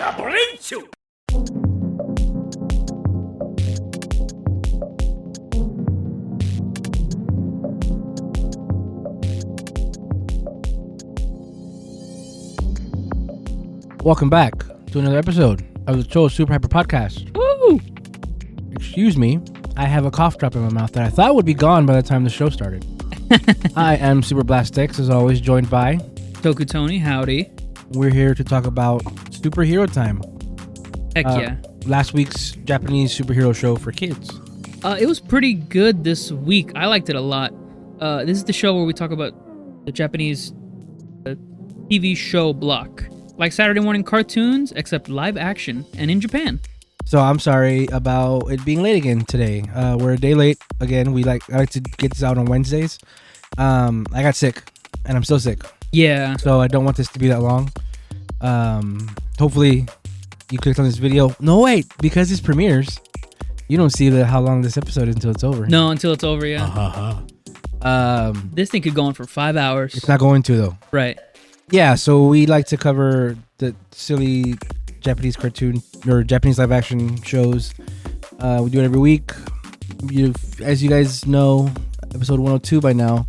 Welcome back to another episode of the Cho Super Hyper Podcast. Woo! Excuse me, I have a cough drop in my mouth that I thought would be gone by the time the show started. I am Super Blast X, as always, joined by Toku Tony, howdy. We're here to talk about superhero time. Heck yeah. Last week's Japanese superhero show for kids. It was pretty good this week. I liked it a lot. This is the show where we talk about the Japanese TV show block. Like Saturday morning cartoons, except live action and in Japan. So I'm sorry about it being late again today. We're a day late again. I like to get this out on Wednesdays. I got sick, and I'm still sick. Yeah. So I don't want this to be that long. Hopefully you clicked on this video. No, wait, because this premieres, you don't see how long this episode is until it's over. No, until it's over, yeah. This thing could go on for 5 hours. It's not going to, though. Right. Yeah, so we like to cover the silly Japanese cartoon or Japanese live action shows. We do it every week. As you guys know, episode 102 by now.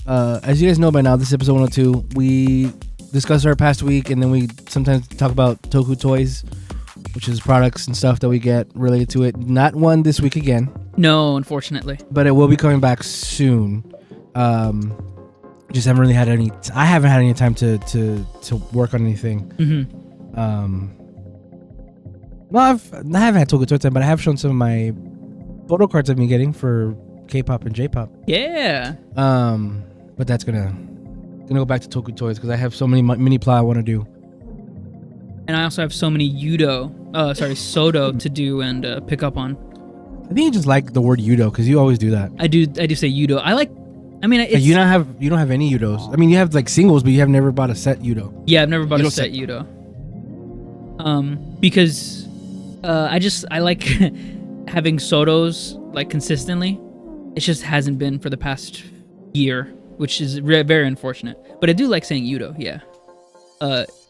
As you guys know by now, this is episode 102. We discuss our past week, and then we sometimes talk about Toku Toys, which is products and stuff that we get related to it. Not one this week again. No, unfortunately. But it will be coming back soon. Just haven't really had any. I haven't had any time to work on anything. Mm-hmm. Well, I haven't had Toku Toy time, but I have shown some of my photo cards I've been getting for K-pop and J-pop. Yeah. But that's gonna go back to Toku Toys because I have so many mini ply I want to do. And I also have so many Sodo to do and pick up on. I think you just like the word Yudo because you always do that. I do say Yudo. It's, you don't have any Yudos. I mean, you have like singles, but you have never bought a set Yudo. Yeah, I've never bought a set Yudo. Because I like having Sodos like consistently. It just hasn't been for the past year, which is very unfortunate. But I do like saying Yudo, yeah.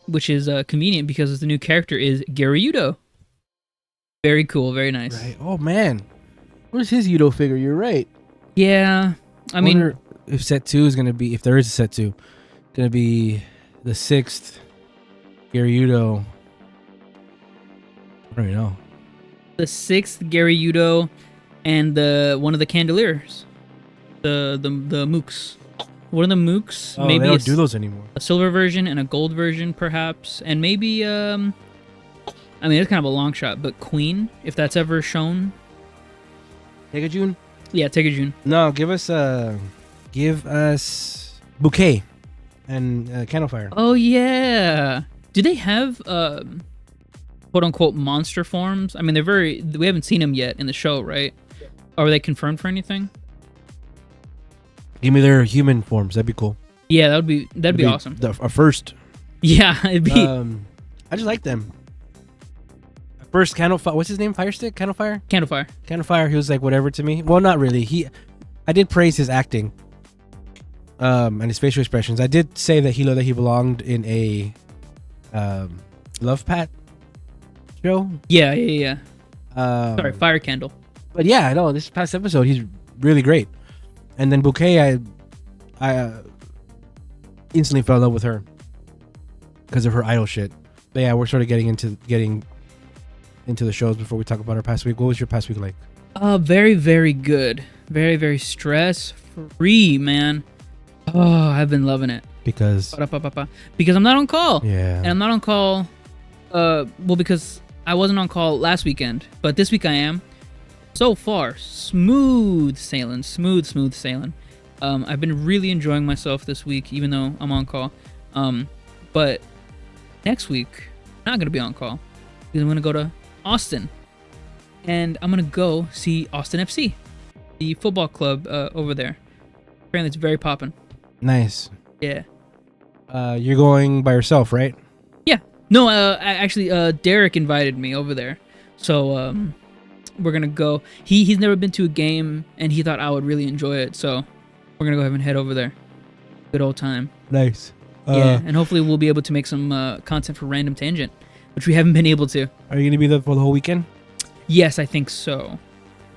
Which is convenient because the new character is Gary Yudo. Very cool, very nice. Right. Oh man, where's his Yudo figure? You're right. Yeah. I mean, if set 2 is gonna be, if there is a set 2, gonna be the 6th Gary Yudo. I don't even know. The 6th Gary Yudo, and one of the Candeliers, the mooks. One of the mooks. Oh, maybe they don't do those anymore. A silver version and a gold version, perhaps, and maybe I mean, it's kind of a long shot, but Queen, if that's ever shown. Tekajun? Yeah, Tekajun. No, give us Bouquet and Candle Fire. Oh yeah. Do they have quote unquote monster forms? I mean, we haven't seen them yet in the show, right? Are they confirmed for anything? Give me their human forms. That'd be cool. Yeah, that'd be awesome. Our first. Yeah, it'd be. I just like them. First Candle Fire. What's his name? Firestick? Candle Fire. Candle Fire. He was like whatever to me. Well, not really. I did praise his acting. And his facial expressions. I did say that he looked like he belonged in a Love Pat show. Yeah. Sorry, Fire Candle. But yeah, I know this past episode he's really great. And then Bouquet, I instantly fell in love with her because of her idol shit. But yeah, we're sort of getting into the shows before we talk about our past week. What was your past week like? Very, very good. Very, very stress-free, man. Oh, I've been loving it. Because I'm not on call. Yeah. And I'm not on call, because I wasn't on call last weekend, but this week I am. So far, smooth sailing. I've been really enjoying myself this week, even though I'm on call. But next week, I'm not going to be on call because I'm going to go to Austin. And I'm going to go see Austin FC, the football club over there. Apparently, it's very poppin'. Nice. Yeah. You're going by yourself, right? Yeah. No, actually, Derek invited me over there. So, we're going to go. He's never been to a game, and he thought I would really enjoy it. So, we're going to go ahead and head over there. Good old time. Nice. Yeah, and hopefully we'll be able to make some content for Random Tangent. which we haven't been able to. Are you going to be there for the whole weekend? Yes, I think so.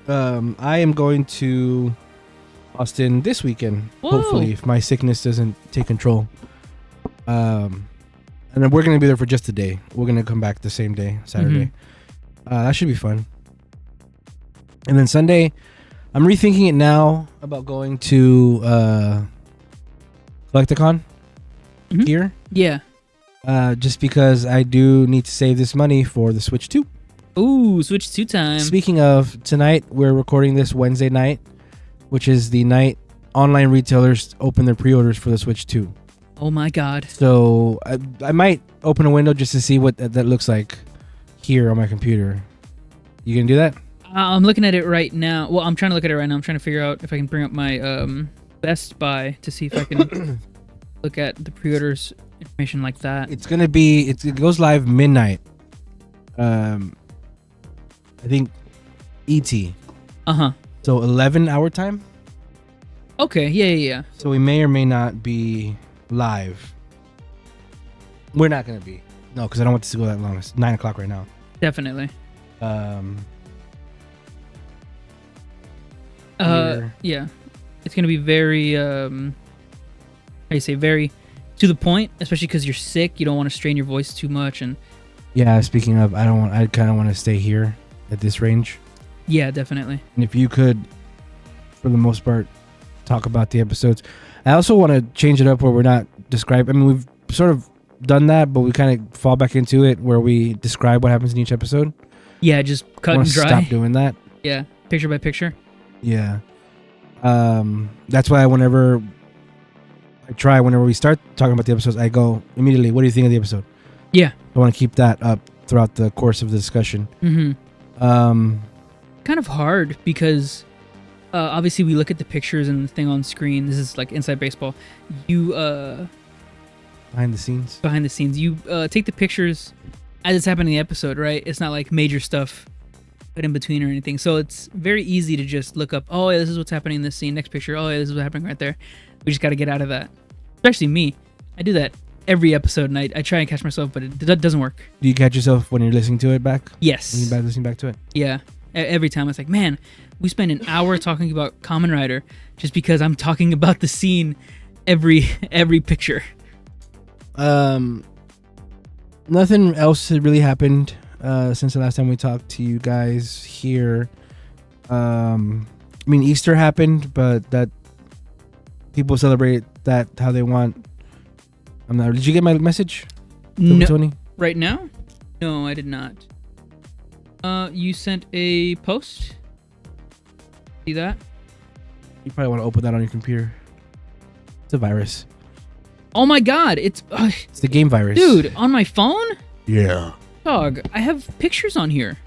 I am going to Austin this weekend. Whoa. Hopefully, if my sickness doesn't take control. And then we're going to be there for just a day. We're going to come back the same day, Saturday. That should be fun. And then Sunday, I'm rethinking it now about going to Collecticon here. Yeah. Just because I do need to save this money for the Switch 2. Ooh, Switch 2 time. Speaking of, tonight we're recording this Wednesday night, which is the night online retailers open their pre-orders for the Switch 2. Oh my god. So I might open a window just to see what that looks like here on my computer. You gonna do that? I'm looking at it right now. Well, I'm trying to look at it right now. I'm trying to figure out if I can bring up my Best Buy to see if I can look at the pre-orders information like that. It's gonna be. It goes live midnight. I think ET. So 11 hour time. Okay. Yeah. So we may or may not be live. We're not gonna be. No, because I don't want this to go that long. It's 9 o'clock right now. Definitely. Yeah. It's gonna be very how you say, very to the point, especially because you're sick. You don't want to strain your voice too much, and yeah. Speaking of, I kind of want to stay here at this range. Yeah, definitely. And if you could, for the most part, talk about the episodes. I also want to change it up where we're not describing. I mean, we've sort of done that, but we kind of fall back into it where we describe what happens in each episode. Yeah, just cut and dry. Stop doing that. Yeah, picture by picture. Yeah. That's why whenever we start talking about the episodes, I go immediately, what do you think of the episode? Yeah. I want to keep that up throughout the course of the discussion. Kind of hard because obviously we look at the pictures and the thing on screen. This is like Inside Baseball. You behind the scenes, you take the pictures as it's happening in the episode, right? It's not like major stuff put in between or anything, so it's very easy to just look up, oh yeah, this is what's happening in this scene, next picture, oh yeah, this is what's happening right there. We just got to get out of that, especially me. I do that every episode, and I try and catch myself, but it doesn't work. Do you catch yourself when you're listening to it back? Yes. When you're listening back to it? Yeah. Every time it's like, man, we spend an hour talking about Kamen Rider just because I'm talking about the scene every picture. Nothing else had really happened since the last time we talked to you guys here. I mean, Easter happened, but that people celebrate that how they want. I'm not. Did you get my message? No. Tony? Right now? No, I did not. You sent a post? See that? You probably want to open that on your computer. It's a virus. Oh my god, it's the game virus. Dude, on my phone? Yeah. Dog, I have pictures on here.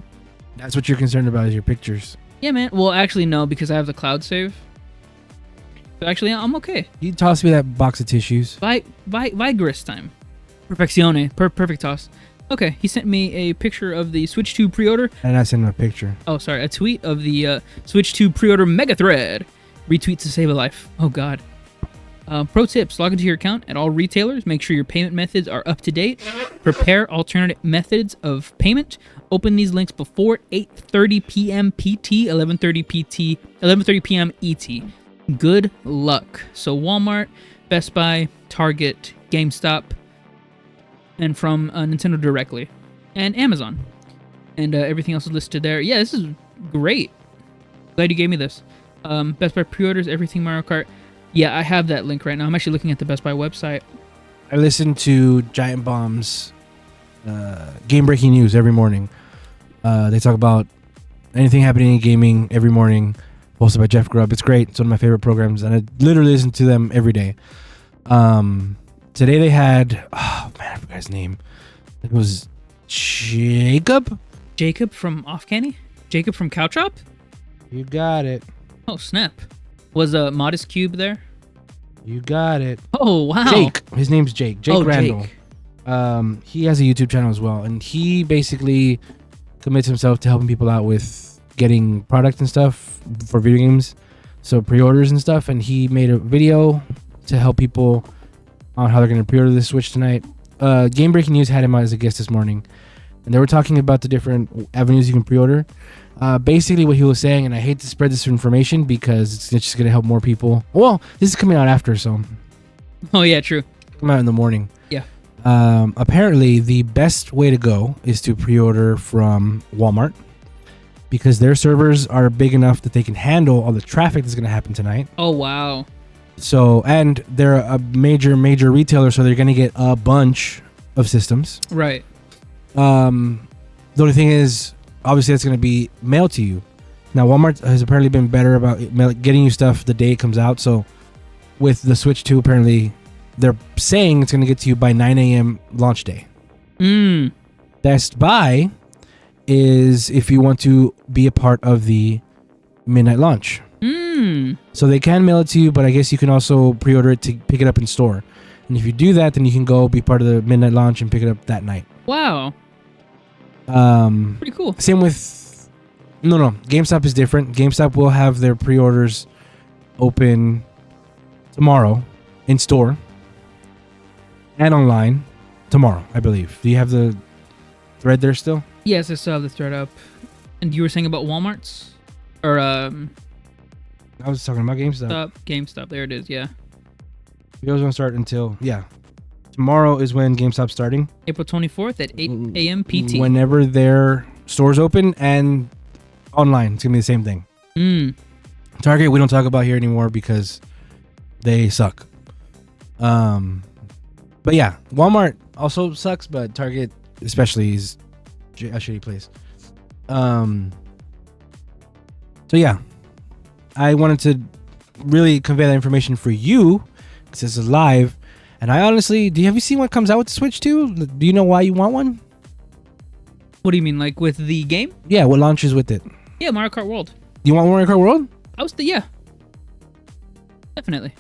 That's what you're concerned about, is your pictures. Yeah, man. Well, actually, no, because I have the cloud save. So actually, I'm okay. You toss me that box of tissues. Vigorous time. Perfeccione. Perfect toss. Okay, he sent me a picture of the Switch 2 pre-order. And I sent him a picture. Oh, sorry. A tweet of the Switch 2 pre-order mega thread. Retweet to save a life. Oh, God. Pro tips. Log into your account at all retailers. Make sure your payment methods are up to date. Prepare alternate methods of payment. Open these links before 8:30 p.m. PT, 11:30 p.m. ET. Good luck. So Walmart, Best Buy, Target, GameStop, and from Nintendo directly, and Amazon, and everything else is listed there. Yeah, this is great. Glad you gave me this. Best Buy pre-orders, everything Mario Kart. Yeah, I have that link right now. I'm actually looking at the Best Buy website. I listen to Giant Bomb's game breaking news every morning. They talk about anything happening in gaming every morning, hosted by Jeff Grubb. It's great. It's one of my favorite programs, and I literally listen to them every day. Today they had, oh man, I forgot his name. It was Jacob? Jacob from Off Canny? Jacob from Cow Chop? You got it. Oh, snap. Was Modest Cube there? You got it. Oh, wow. Jake. His name's Jake. Jake Randall. Jake. He has a YouTube channel as well, and he basically commits himself to helping people out with getting products and stuff for video games, so pre-orders and stuff, and he made a video to help people on how they're going to pre-order the Switch tonight. Game Breaking News had him as a guest this morning, and they were talking about the different avenues you can pre-order. Basically, what he was saying, and I hate to spread this information because it's just going to help more people. Well, this is coming out after, so. Oh, yeah, true. Come out in the morning. Yeah. Apparently, the best way to go is to pre-order from Walmart because their servers are big enough that they can handle all the traffic that's going to happen tonight. Oh, wow. So, and they're a major retailer, so they're going to get a bunch of systems. Right. The only thing is, obviously, that's going to be mailed to you. Now, Walmart has apparently been better about getting you stuff the day it comes out. So, with the Switch 2, apparently, they're saying it's going to get to you by 9 a.m. launch day. Best Buy is if you want to be a part of the midnight launch. So they can mail it to you, but I guess you can also pre-order it to pick it up in store. And if you do that, then you can go be part of the midnight launch and pick it up that night. Wow. Pretty cool. Same with... No. GameStop is different. GameStop will have their pre-orders open tomorrow in store and online tomorrow, I believe. Do you have the thread there still? Yes, I still have the thread up. And you were saying about Walmart's? Or, I was talking about GameStop. GameStop. There it is, yeah. It was going to start until... Yeah. Tomorrow is when GameStop's starting. April 24th at 8 a.m. PT. Whenever their stores open and online. It's going to be the same thing. Target, we don't talk about here anymore because they suck. But yeah, Walmart also sucks, but Target especially is a shitty place. So yeah, I wanted to really convey that information for you because this is live. And I honestly, have you seen what comes out with the Switch 2? Do you know why you want one? What do you mean, like with the game? Yeah, what launches with it? Yeah, Mario Kart World. You want Mario Kart World? Yeah. Definitely.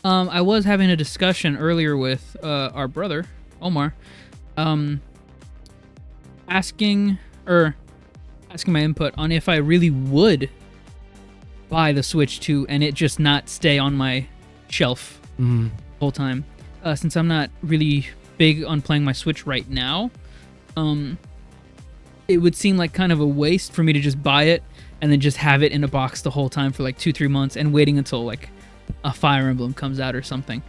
I was having a discussion earlier with our brother, Omar, asking my input on if I really would buy the Switch 2 and it just not stay on my shelf the whole time. Since I'm not really big on playing my Switch right now, it would seem like kind of a waste for me to just buy it and then just have it in a box the whole time for like 2-3 months and waiting until like a Fire Emblem comes out or something.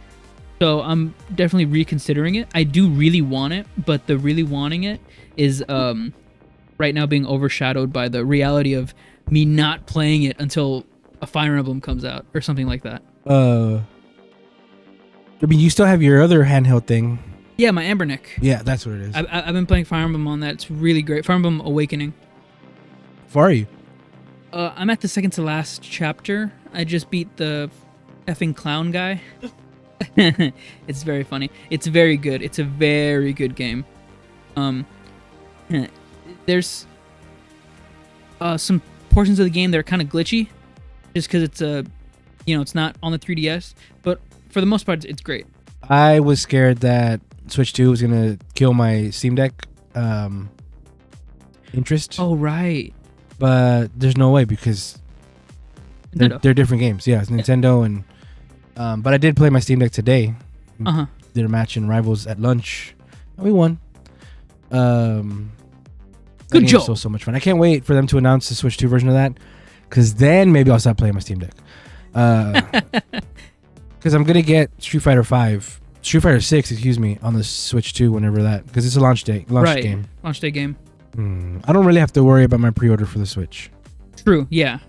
So I'm definitely reconsidering it. I do really want it, but the really wanting it is right now being overshadowed by the reality of me not playing it until a Fire Emblem comes out or something like that. I mean, you still have your other handheld thing. Yeah, my Ambernick. Yeah, that's what it is. I've been playing Fire Emblem on that. It's really great. Fire Emblem Awakening. How far are you? I'm at the second to last chapter. I just beat the effing clown guy. It's very funny. It's very good. It's a very good game. There's some portions of the game that are kind of glitchy, just because it's it's not on the 3DS. But for the most part, it's great. I was scared that Switch 2 was gonna kill my Steam Deck interest. Oh right. But there's no way because they're different games. Yeah, it's Nintendo and but I did play my Steam Deck today. Did a match in Rivals at lunch. And we won. Good job. Still so much fun. I can't wait for them to announce the Switch 2 version of that, because then maybe I'll stop playing my Steam Deck. Because I'm gonna get Street Fighter 6, excuse me, on the Switch 2 whenever that, because it's a launch game. Launch day game. I don't really have to worry about my pre-order for the Switch. True. Yeah.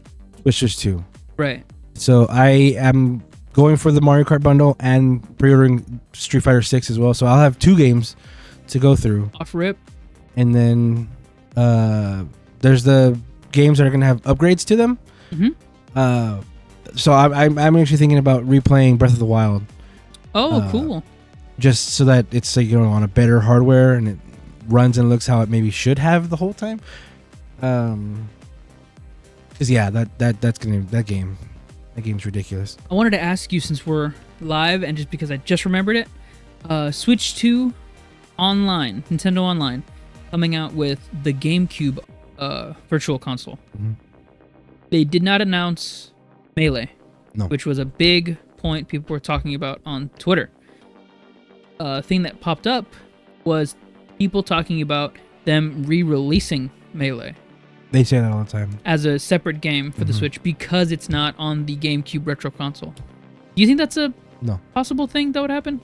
Switch 2. Right. So I am going for the Mario Kart bundle and pre-ordering Street Fighter 6 as well. So I'll have 2 games to go through. Off rip. And then there's the games that are going to have upgrades to them. So I'm actually thinking about replaying Breath of the Wild. Oh, cool. Just so that it's on a better hardware and it runs and looks how it maybe should have the whole time. Because yeah, that game's ridiculous. I wanted to ask you, since we're live and just because I just remembered it, Switch 2 online, Nintendo Online, coming out with the GameCube Virtual Console. They did not announce Melee, which was a big point people were talking about on Twitter. A thing that popped up was people talking about them re-releasing Melee They say that all the time. as a separate game for the Switch because it's not on the GameCube Retro Console. Do you think that's a No. possible thing that would happen?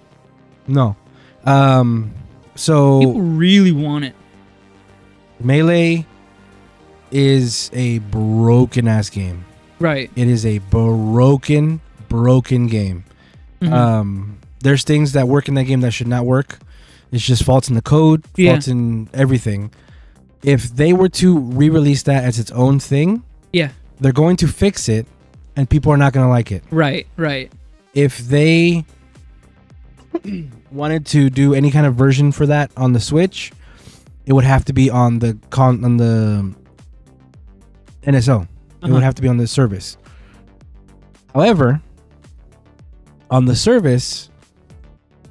No. People So really want it. Melee is a broken ass game. Right. It is a broken game. There's things that work in that game that should not work. It's just faults in the code, faults in everything. If they were to re-release that as its own thing, they're going to fix it, and people are not going to like it. Right. If they wanted to do any kind of version for that on the Switch, it would have to be on the NSO. It would have to be on the service. However, on the service,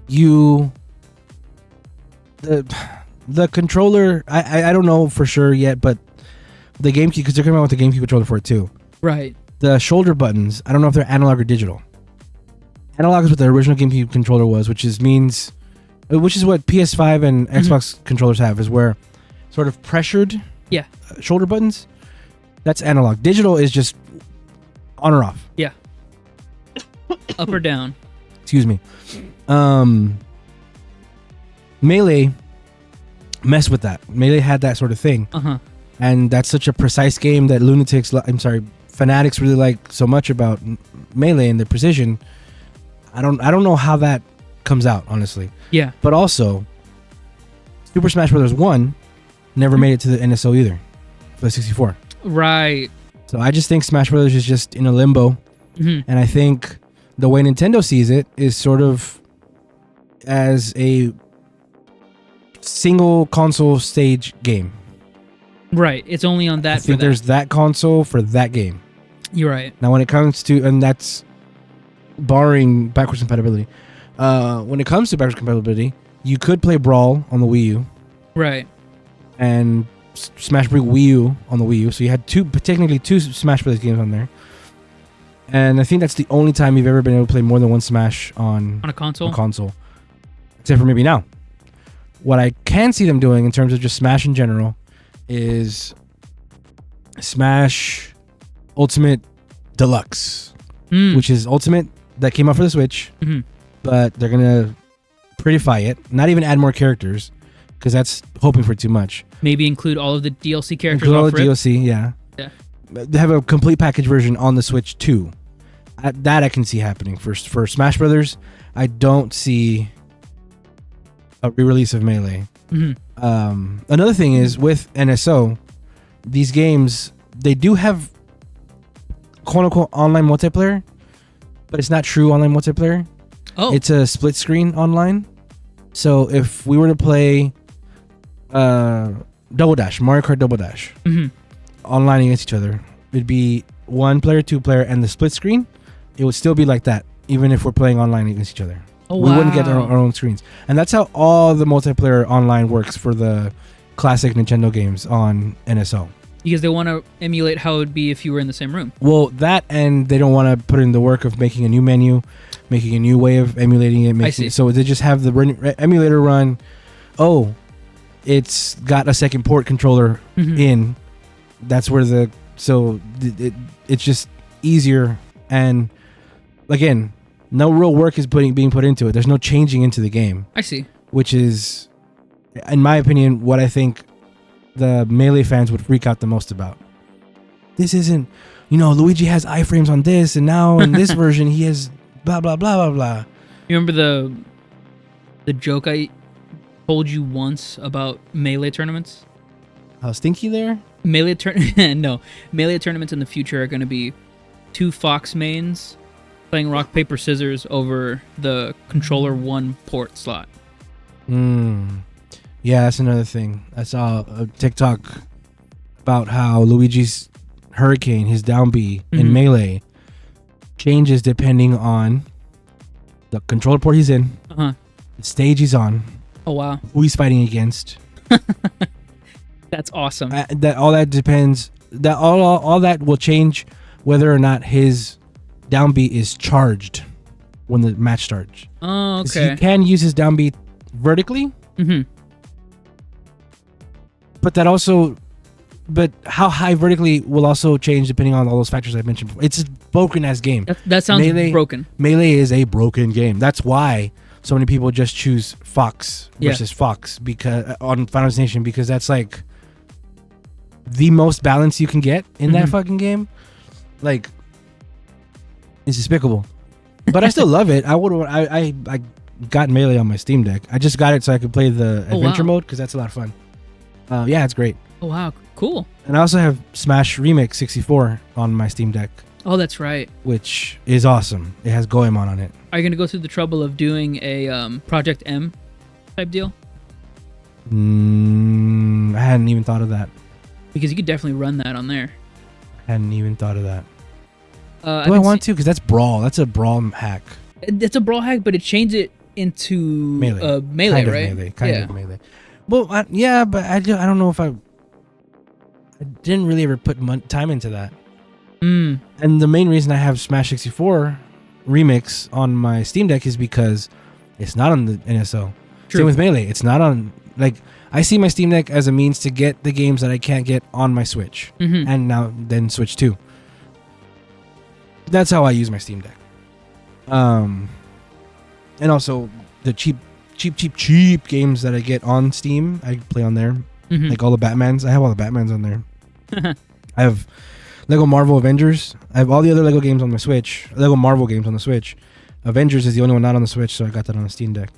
the controller, I don't know for sure yet, but the GameCube, because they're coming out with the GameCube controller for it too. Right. The shoulder buttons, I don't know if they're analog or digital. Analog is what the original GameCube controller was, which is what PS5 and Xbox controllers have, is where sort of pressured shoulder buttons. That's analog. Digital is just on or off. Yeah. Up or down. Excuse me. Melee messed with that. Melee had that sort of thing. And that's such a precise game that fanatics really like so much about Melee and the precision. I don't know how that comes out, honestly. Yeah. But also, Super Smash Bros. 1 never made it to the NSO either for the 64. Right. So I just think Smash Bros. Is just in a limbo. And I think the way Nintendo sees it is sort of as a single console stage game. Right. It's only on that. I think there's that console for that game. You're right. Now, when it comes to, and that's barring backwards compatibility. When it comes to backwards compatibility, you could play Brawl on the Wii U. Right. And Smash Bros. Wii U on the Wii U. So you had technically two Smash Bros. Games on there. And I think that's the only time you've ever been able to play more than one Smash on a console. Except for maybe now. What I can see them doing in terms of just Smash in general is Smash Ultimate Deluxe, which is Ultimate that came out for the Switch, but they're going to prettify it, not even add more characters, because that's hoping for too much. Maybe include all of the DLC characters. Include all the DLC, yeah. They have a complete package version on the Switch too. That I can see happening. For Smash Brothers, I don't see a re-release of Melee. Another thing is with NSO, these games, they do have quote-unquote online multiplayer, but it's not true online multiplayer. It's a split screen online. So if we were to play Double Dash, Mario Kart Double Dash, online against each other, it'd be one player, two player, and the split screen, it would still be like that, even if we're playing online against each other. We wouldn't get our own screens. And that's how all the multiplayer online works for the classic Nintendo games on NSO. Because they want to emulate how it would be if you were in the same room. Well, that, and they don't want to put in the work of making a new menu, making a new way of emulating it. I see. So they just have the emulator run. Oh, it's got a second port controller in. That's where it's just easier. And again, no real work is being put into it. There's no changing into the game. I see. Which is, in my opinion, what I think the Melee fans would freak out the most about. This isn't, Luigi has iframes on this, and now in this version he has blah blah blah blah blah. You remember the joke I told you once about Melee tournaments? How stinky there? Melee tournaments in the future are going to be two Fox mains playing rock paper scissors over the controller one port slot. Yeah, that's another thing. I saw a TikTok about how Luigi's Hurricane, his down B in Melee, changes depending on the controller port he's in, the stage he's on, oh wow, who he's fighting against. That's awesome. That depends. That all that will change whether or not his down B is charged when the match starts. Oh, okay. He can use his down B vertically. but how high vertically will also change depending on all those factors I mentioned before. It's a broken ass game. That sounds broken. Melee is a broken game. That's why so many people just choose Fox versus Fox because on Final Destination, because that's like the most balance you can get in that fucking game. Like, it's despicable. But I still love it. I got Melee on my Steam Deck. I just got it so I could play the adventure mode because that's a lot of fun. Yeah, it's great. Oh wow, cool. And I also have Smash Remix 64 on my Steam Deck. Oh, that's right. Which is awesome. It has Goemon on it. Are you gonna go through the trouble of doing a Project M type deal? I hadn't even thought of that. Because you could definitely run that on there. I hadn't even thought of that. Do I want to? Because that's Brawl. That's a Brawl hack. It's a Brawl hack, but it changed it into melee, right? Kind of melee. Well, but I don't know if I didn't really ever put time into that. And the main reason I have Smash 64 Remix on my Steam Deck is because it's not on the NSO. True. Same with Melee. It's not on, like, I see my Steam Deck as a means to get the games that I can't get on my Switch. And then Switch 2. That's how I use my Steam Deck. And also the cheap games that I get on Steam, I play on there. Like all the Batmans. I have all the Batmans on there. I have Lego Marvel Avengers. I have all the other Lego games on my Switch. Lego Marvel games on the Switch. Avengers is the only one not on the Switch, so I got that on the Steam Deck.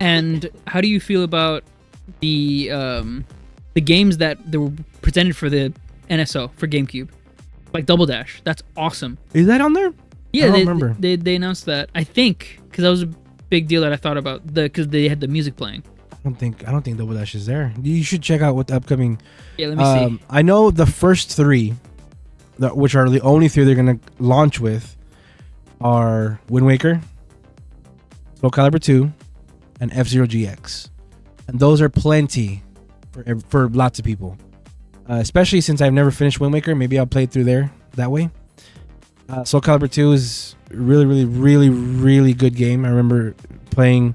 And how do you feel about the games that were presented for the NSO for GameCube, like Double Dash? That's awesome. Is that on there? Yeah, I don't remember. They announced that. I think because that was a big deal that I thought about because they had the music playing. I don't think Double Dash is there. You should check out what the upcoming. Yeah, let me see. I know the first three, which are the only three they're gonna launch with, are Wind Waker, Soul Calibur 2, and F-Zero GX, and those are plenty for lots of people. Especially since I've never finished Wind Waker, maybe I'll play it through there that way. Soul Calibur 2 is a really good game. I remember playing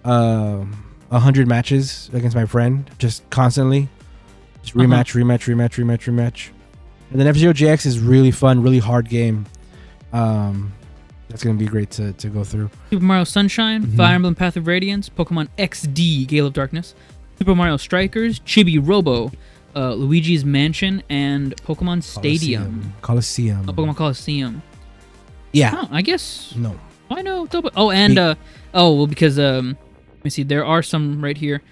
100 matches against my friend, just constantly. Just rematch. And then F-Zero GX is really fun, really hard game. That's going to be great to go through. Super Mario Sunshine, Fire Emblem Path of Radiance, Pokemon XD, Gale of Darkness, Super Mario Strikers, Chibi Robo, Luigi's Mansion, and Pokemon Stadium. Coliseum. Pokemon Coliseum. Yeah. Oh, I guess. No. Why no? Oh, and because let me see. There are some right here.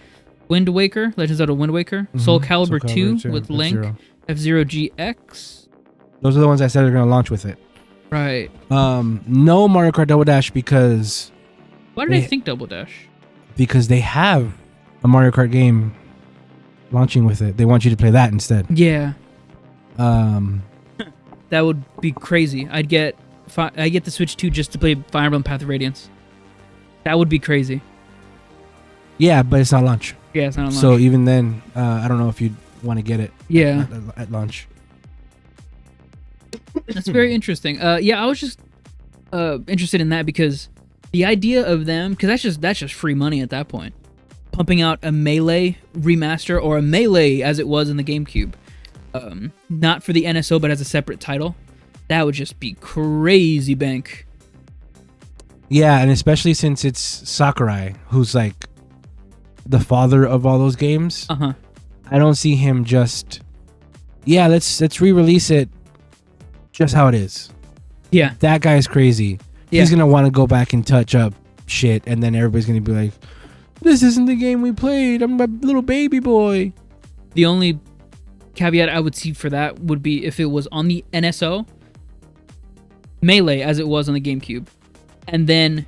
Wind Waker, Legend of Zelda Wind Waker, Soul Calibur 2 with Link, F-Zero GX. Those are the ones I said are going to launch with it. Right. No Mario Kart Double Dash because. Why did I think Double Dash? Because they have a Mario Kart game launching with it. They want you to play that instead. Yeah. That would be crazy. I get the Switch 2 just to play Fire Emblem Path of Radiance. That would be crazy. Yeah, but it's not launch. Yeah, it's not on launch. So even then, I don't know if you'd want to get it. Yeah. At launch. That's very interesting. Yeah, I was just interested in that because the idea of them, because that's just free money at that point. Pumping out a Melee remaster or a Melee as it was in the GameCube, not for the NSO but as a separate title, that would just be crazy bank. Yeah, and especially since it's Sakurai, who's like the father of all those games. I don't see him just. Yeah, let's re-release it. Just how it is. Yeah. That guy's crazy. Yeah. He's going to want to go back and touch up shit, and then everybody's going to be like, this isn't the game we played. I'm a little baby boy. The only caveat I would see for that would be if it was on the NSO, Melee as it was on the GameCube, and then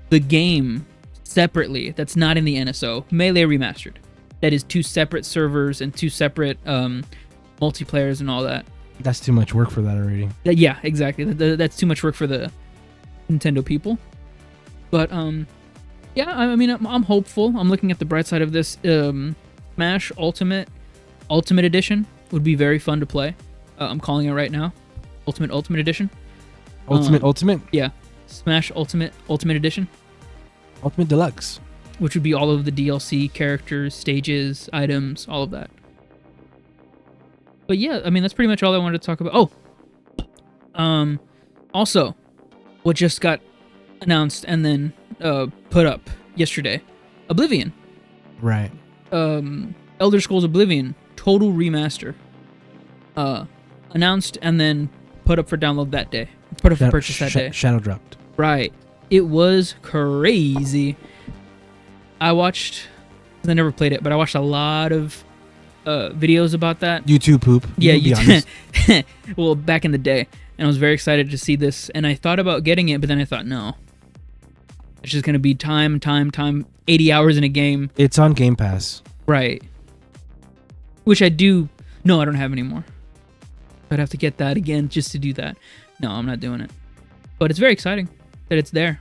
the game separately that's not in the NSO, Melee Remastered. That is 2 separate servers and 2 separate multiplayers and all that. That's too much work for that already. Yeah, exactly. That's too much work for the Nintendo people. But yeah, I mean, I'm hopeful. I'm looking at the bright side of this. Smash Ultimate Edition would be very fun to play. I'm calling it right now. Ultimate Edition. Ultimate? Yeah. Smash Ultimate Edition. Ultimate Deluxe. Which would be all of the DLC characters, stages, items, all of that. But yeah, I mean that's pretty much all I wanted to talk about. Oh, also, what just got announced and then put up yesterday, Oblivion. Right. Elder Scrolls Oblivion total remaster. Announced and then put up for download that day. Put up for purchase that day. Shadow dropped. Right. It was crazy. I never played it, but I watched a lot of videos about that. YouTube poop. Yeah, well, back in the day. And I was very excited to see this. And I thought about getting it, but then I thought, no. It's just going to be time, 80 hours in a game. It's on Game Pass. Right. Which I do. No, I don't have anymore. I'd have to get that again just to do that. No, I'm not doing it. But it's very exciting that it's there.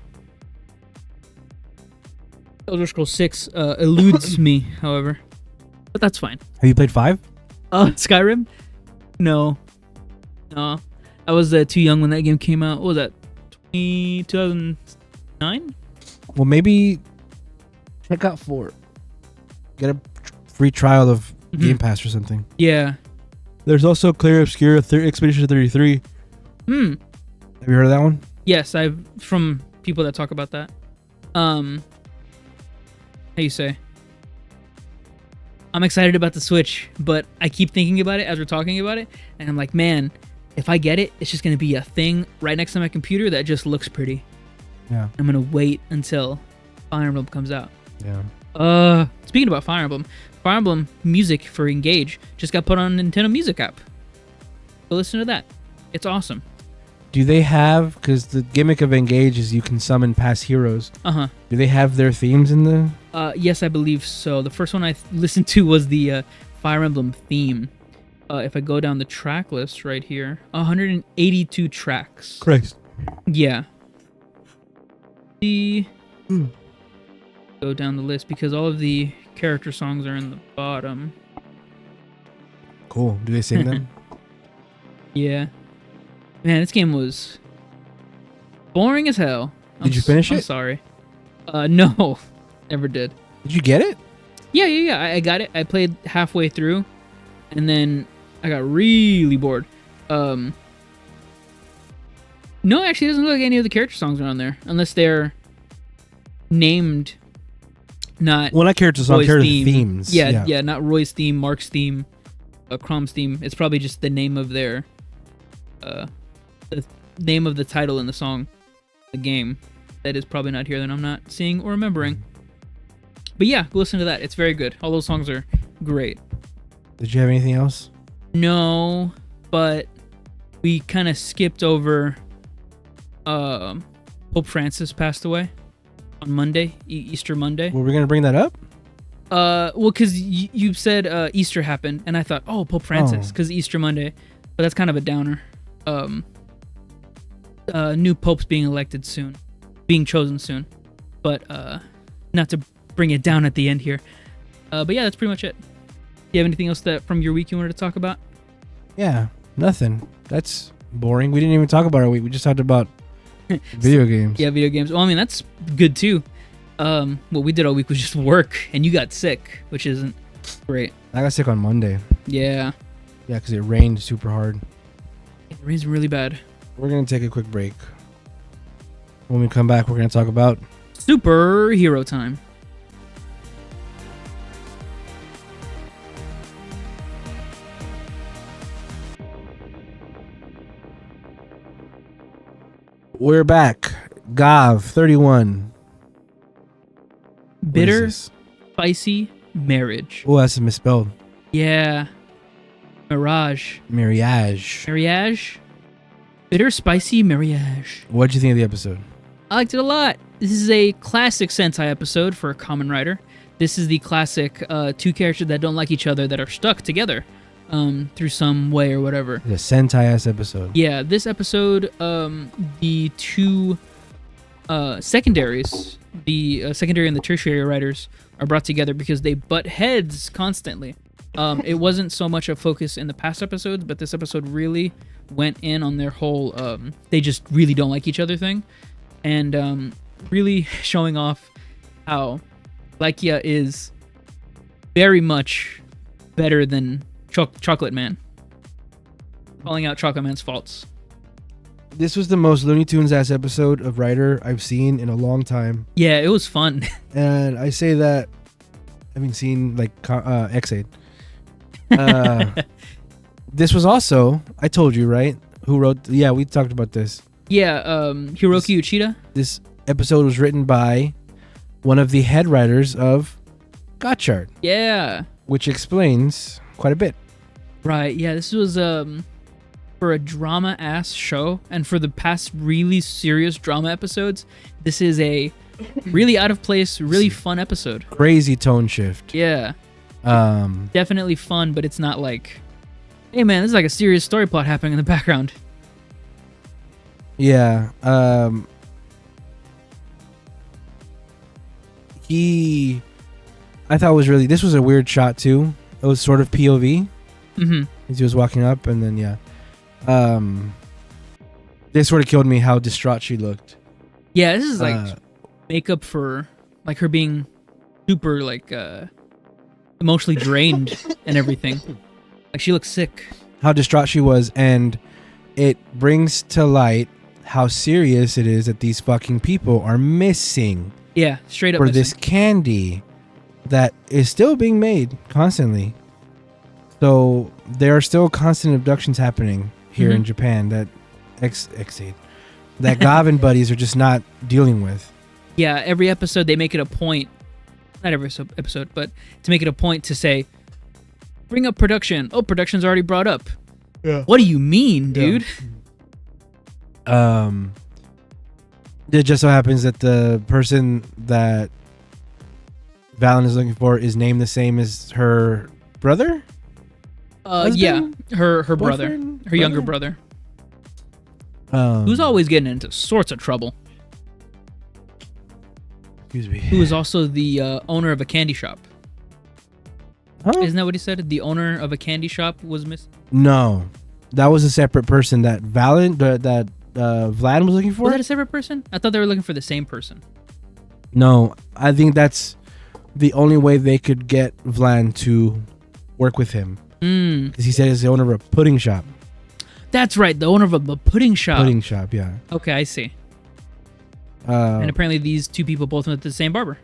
Elder Scrolls 6 eludes me, however. But that's fine. Have you played 5? Skyrim? No. I was too young when that game came out. What was that? 2009? Well, maybe check out 4. Get a free trial of Game Pass or something. Yeah. There's also Clear Obscure Expedition 33. Have you heard of that one? Yes, I've from people that talk about that. How you say? I'm excited about the Switch, but I keep thinking about it as we're talking about it, and I'm like, man, if I get it, it's just gonna be a thing right next to my computer that just looks pretty. Yeah. I'm gonna wait until Fire Emblem comes out. Yeah. Speaking about Fire Emblem music for Engage just got put on Nintendo Music app. Go listen to that. It's awesome. Do they have, because the gimmick of Engage is you can summon past heroes. Do they have their themes in the... Yes, I believe so. The first one I listened to was the Fire Emblem theme. If I go down the track list right here, 182 tracks. Christ. Yeah. Go down the list because all of the character songs are in the bottom. Cool. Do they sing them? Yeah. Man, this game was boring as hell. Did you finish it? I'm sorry. No. Never did. Did you get it? Yeah. I got it. I played halfway through, and then I got really bored. No, actually, it doesn't look like any of the character songs are on there, unless they're named not... Well, not character songs, character themes. Yeah, not Roy's theme, Mark's theme, Crom's theme. It's probably just the name of their... the name of the title in the song, the game, that is probably not here that I'm not seeing or remembering. But yeah, go listen to that. It's very good. All those songs are great. Did you have anything else? No, but we kind of skipped over Pope Francis passed away on Monday, Easter Monday. Were we going to bring that up? Well, because you said Easter happened, and I thought, oh, Pope Francis, because Easter Monday. But that's kind of a downer. New popes being chosen soon, but not to bring it down at the end here. But yeah, that's pretty much it. Do you have anything else that from your week you wanted to talk about? Yeah, nothing. That's boring. We didn't even talk about our week. We just talked about video games. Yeah, video games. Well, I mean, that's good too. What we did all week was just work, and you got sick, which isn't great. I got sick on Monday. Yeah. Yeah, because it rained super hard. It rains really bad. We're going to take a quick break. When we come back, we're going to talk about... Superhero time. We're back. Gavv 31. Bitter, spicy marriage. Oh, that's misspelled. Yeah. Mirage. Marriage. Bitter, spicy marriage. What'd you think of the episode? I liked it a lot. This is a classic Sentai episode for a Kamen Rider. This is the classic two characters that don't like each other that are stuck together through some way or whatever. The Sentai-ass episode. Yeah, this episode, the two secondaries, the secondary and the tertiary riders, are brought together because they butt heads constantly. It wasn't so much a focus in the past episodes, but this episode really went in on their whole they just really don't like each other thing, and really showing off how Lykia is very much better than Chocolate Man. calling out Chocolate Man's faults. This was the most Looney Tunes ass episode of Rider I've seen in a long time. Yeah, it was fun. And I say that having seen like X8. This was also, I told you, right? Who wrote? Yeah, we talked about this. Yeah, Hiroki Uchida. This episode was written by one of the head writers of Gotchard. Yeah. Which explains quite a bit. Right, yeah, this was for a drama-ass show, and for the past really serious drama episodes, this is a really out-of-place, really fun episode. Crazy tone shift. Yeah. Definitely fun, but it's not like, hey man, this is like a serious story plot happening in the background. Yeah. I thought was really, this was a weird shot too. It was sort of POV. Mm-hmm. As he was walking up, and then yeah. This sort of killed me how distraught she looked. Yeah, this is like makeup for like her being super like emotionally drained and everything. Like she looks sick. How distraught she was, and it brings to light how serious it is that these fucking people are missing. Yeah, straight up for missing. This candy that is still being made constantly. So there are still constant abductions happening here in Japan that that Gavv and buddies are just not dealing with. Yeah, every episode they make it a point, not every episode, but to make it a point to say, bring up production. Oh, production's already brought up. Yeah. What do you mean, dude? Yeah. It just so happens that the person that Valen is looking for is named the same as her brother? Yeah, her brother, her younger brother, who's always getting into sorts of trouble. Excuse me. Who is also the owner of a candy shop. Huh? Isn't that what he said? The owner of a candy shop was missing? No, that was a separate person that Vlad was looking for. Was that a separate person? I thought they were looking for the same person. No, I think that's the only way they could get Vlad to work with him. Because he said he's the owner of a pudding shop. That's right, the owner of a pudding shop. Pudding shop, yeah. Okay, I see. And apparently these two people both went to the same barber.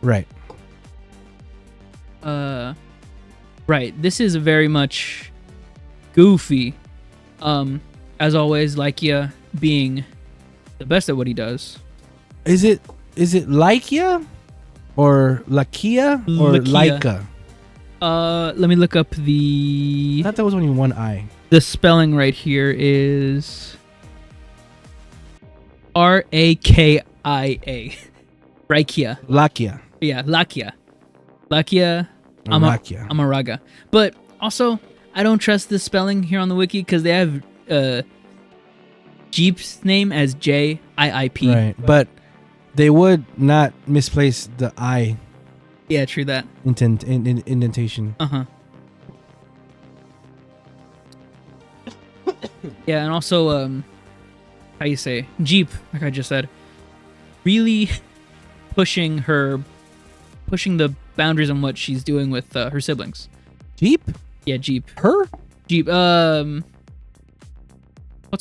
Right. Right. This is very much goofy. As always, Laikia being the best at what he does. Is it Laikia or Lakia or Laika? Let me look up the. I thought there was only one I. The spelling right here is Rakia. Raikia. Lakia. Yeah, Lakia. Lakia Amaraga. But also, I don't trust the spelling here on the wiki because they have Jeep's name as Jiip. Right, but they would not misplace the I. Yeah, true that. Indentation. Uh-huh. Yeah, and also, how you say, Jeep, like I just said, really pushing the boundaries on what she's doing with her siblings. Jeep? Yeah, Jeep. Her? Jeep, what's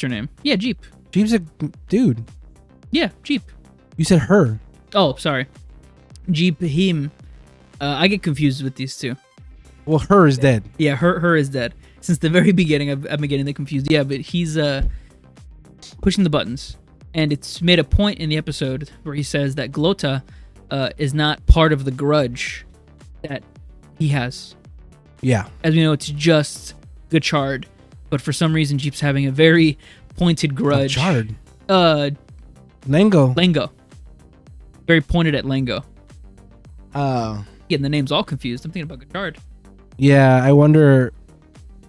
her name? Yeah, Jeep. Jeep's a dude. Yeah, Jeep. You said her. Oh, sorry. Jeep, him. I get confused with these two. Well, her is dead. Yeah, her is dead. Since the very beginning, I've been getting them confused. Yeah, but he's pushing the buttons. And it's made a point in the episode where he says that Glota is not part of the grudge that he has. Yeah. As we know, it's just Gotchard. But for some reason, Jeep's having a very pointed grudge. Gotchard? Lengo. Very pointed at Lengo. Oh. Getting the names all confused. I'm thinking about Gotchard. Yeah, I wonder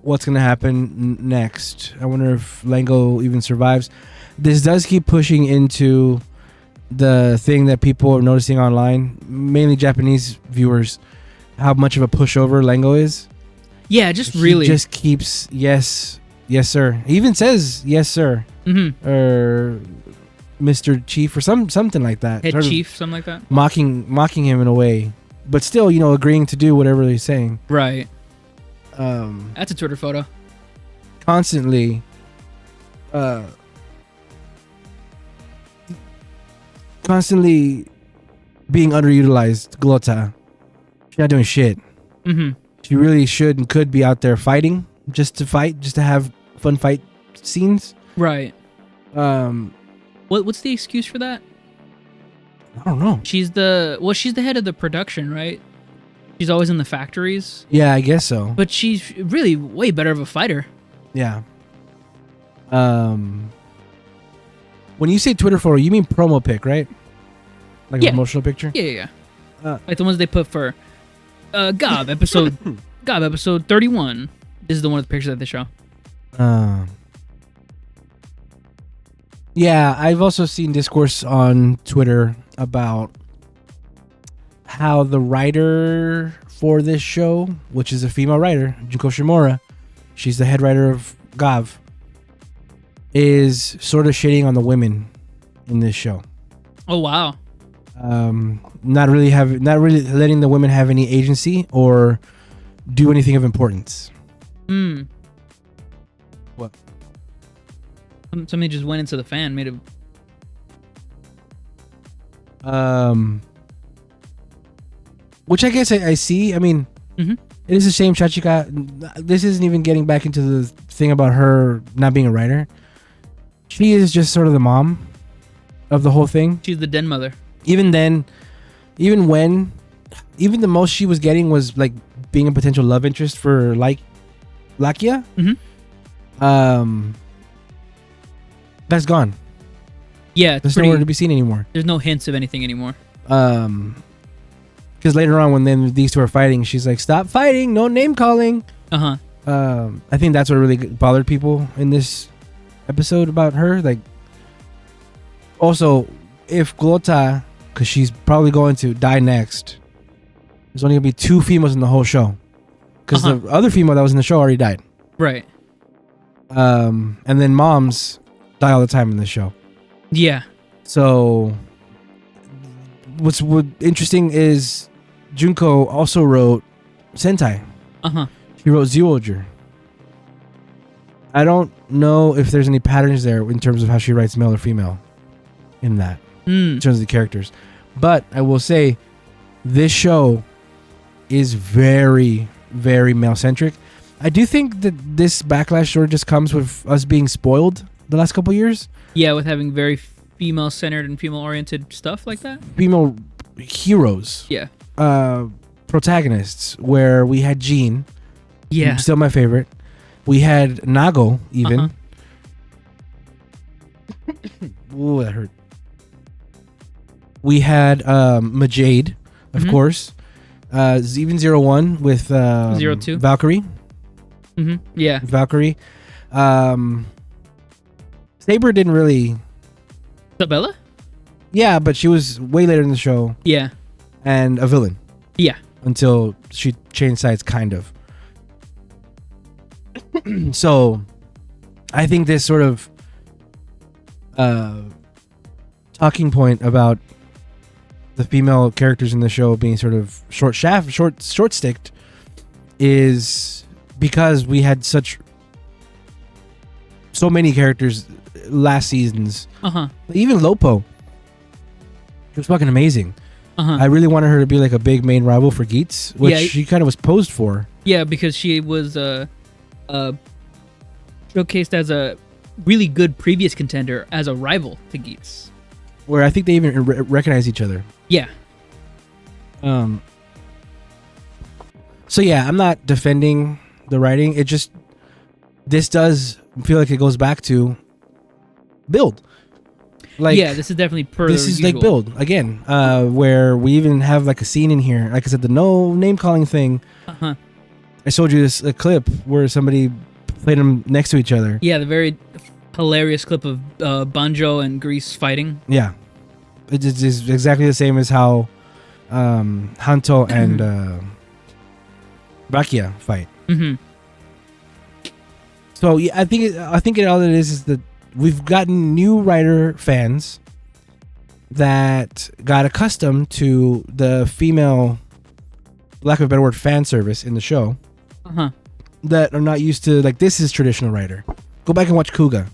what's going to happen next. I wonder if Lengo even survives. This does keep pushing into the thing that people are noticing online, mainly Japanese viewers, how much of a pushover Lengo is. Yeah, really. He just keeps, yes, sir. He even says, yes, sir. Mm-hmm. Or Mr. Chief or something like that. Head Chief, something like that. Mocking him in a way. But still, agreeing to do whatever he's saying. Right. That's a Twitter photo. constantly being underutilized. Glota, she's not doing shit. Mm-hmm. She really should and could be out there fighting, just to have fun fight scenes. Right. What's the excuse for that? I don't know. She's the head of the production, right? She's always in the factories. Yeah, I guess so. But she's really way better of a fighter. Yeah. When you say Twitter photo, you mean promo pic, right? Like a promotional picture? Yeah. Like the ones they put for Gavv episode 31. This is the one with the picture that they show. Yeah, I've also seen discourse on Twitter about how the writer for this show, which is a female writer, Junko Shimura, she's the head writer of Gavv, is sort of shitting on the women in this show. Oh wow. Not really letting the women have any agency or do anything of importance. What? Somebody just went into the fan, made a. Which I guess I see. I mean, it is a shame Chachika. This isn't even getting back into the thing about her not being a writer. She is just sort of the mom of the whole thing. She's the den mother. Even then, even the most she was getting was like being a potential love interest for like Lakia. That's gone. Yeah, there's nowhere to be seen anymore. There's no hints of anything anymore. Because later on, when then these two are fighting, she's like, "Stop fighting! No name calling." I think that's what really bothered people in this episode about her. Like, also, if Glota, because she's probably going to die next, there's only gonna be 2 females in the whole show, because the other female that was in the show already died. Right. And then moms die all the time in the show. Yeah. So, what's interesting is Junko also wrote Sentai. He wrote Zyuoger. I don't know if there's any patterns there in terms of how she writes male or female in that, in terms of the characters. But I will say, this show is very, very male-centric. I do think that this backlash sort of just comes with us being spoiled the last couple years. Yeah, with having very female-centered and female-oriented stuff like that. Female heroes. Yeah. Protagonists, where we had Jean. Yeah. Still my favorite. We had Nago, even. Ooh, that hurt. We had Majade, of course. Even 01 with 02. Valkyrie. Yeah. Valkyrie. Saber didn't really... Isabella? Yeah, but she was way later in the show. Yeah. And a villain. Yeah. Until she changed sides, kind of. So, I think this sort of talking point about the female characters in the show being sort of short-sticked is because we had so many characters last seasons. Even Lopo. She was fucking amazing. I really wanted her to be like a big main rival for Geats, which she kind of was posed for. Yeah, because she was showcased as a really good previous contender as a rival to Geats. Where I think they even recognize each other. Yeah. So yeah, I'm not defending the writing. It just, this does feel like it goes back to build. Like, yeah, this is definitely this is usual. Like build again, where we even have like a scene in here. Like I said, the no name calling thing. I showed you this clip where somebody played them next to each other. Yeah, the very hilarious clip of Banjo and Grease fighting. Yeah, it is exactly the same as how Hanto and Bakia fight. So yeah, I think all it is that we've gotten new writer fans that got accustomed to the female, lack of a better word, fan service in the show. that are not used to like this is traditional Rider, go back and watch Kuga.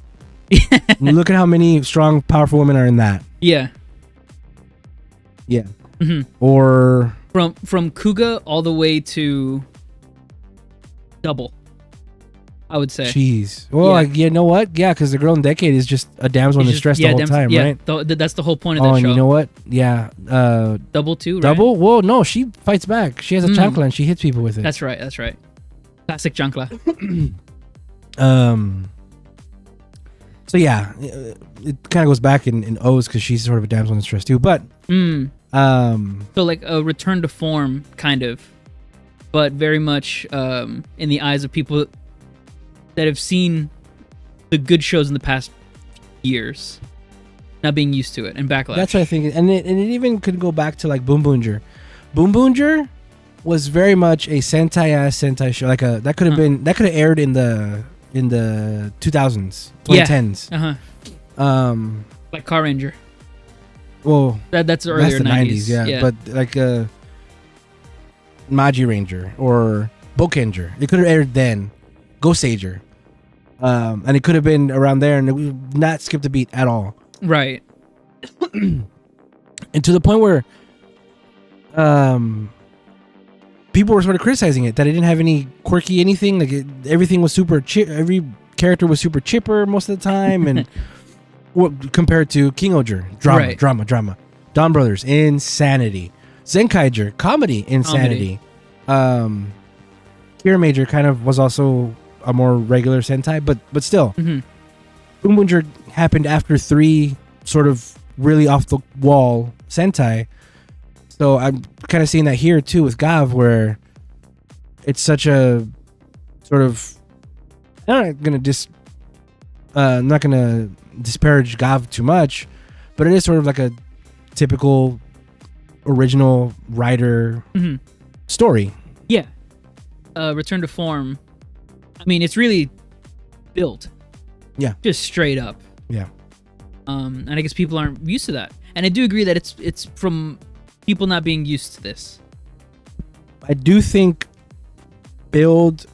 Look at how many strong, powerful women are in that. Yeah. Yeah. Mm-hmm. Or from Kuga all the way to Double, I would say. Jeez. Well, like, you know what? Yeah, because the girl in Decade is just a damsel in distress the whole time, right? That's the whole point of that and show. You know what? Yeah. Double too, right? Double? Well, no, she fights back. She has a chancla and she hits people with it. That's right. Classic chancla. So yeah, it kind of goes back in O's because she's sort of a damsel in distress too. But so like a return to form, kind of, but very much in the eyes of people that have seen the good shows in the past years, not being used to it, and backlash. That's what I think, and it even could go back to like Boom Boonger. Boom Boonger was very much a Sentai show. Like that could have aired in the 2000s, 2010s. Like Car Ranger. Well, that's the earlier the 90s. Yeah, but like Maji Ranger or Bokenger, it could have aired then. Gozyuger, and it could have been around there, and it would not skipped a beat at all. Right. And to the point where, people were sort of criticizing it that it didn't have any quirky anything. Like everything was super every character was super chipper most of the time, and compared to Kingoger, drama. Dawn Brothers, insanity. Zenkaiger, comedy, insanity. Kira Major kind of was also a more regular Sentai, but still. Boom Boonger happened after 3 sort of really off the wall Sentai. So I'm kind of seeing that here too with Gavv, where it's such a sort of I'm not gonna disparage Gavv too much, but it is sort of like a typical original writer story. Yeah. Return to form. I mean, it's really built. Yeah. Just straight up. Yeah. And I guess people aren't used to that. And I do agree that it's from people not being used to this. I do think Build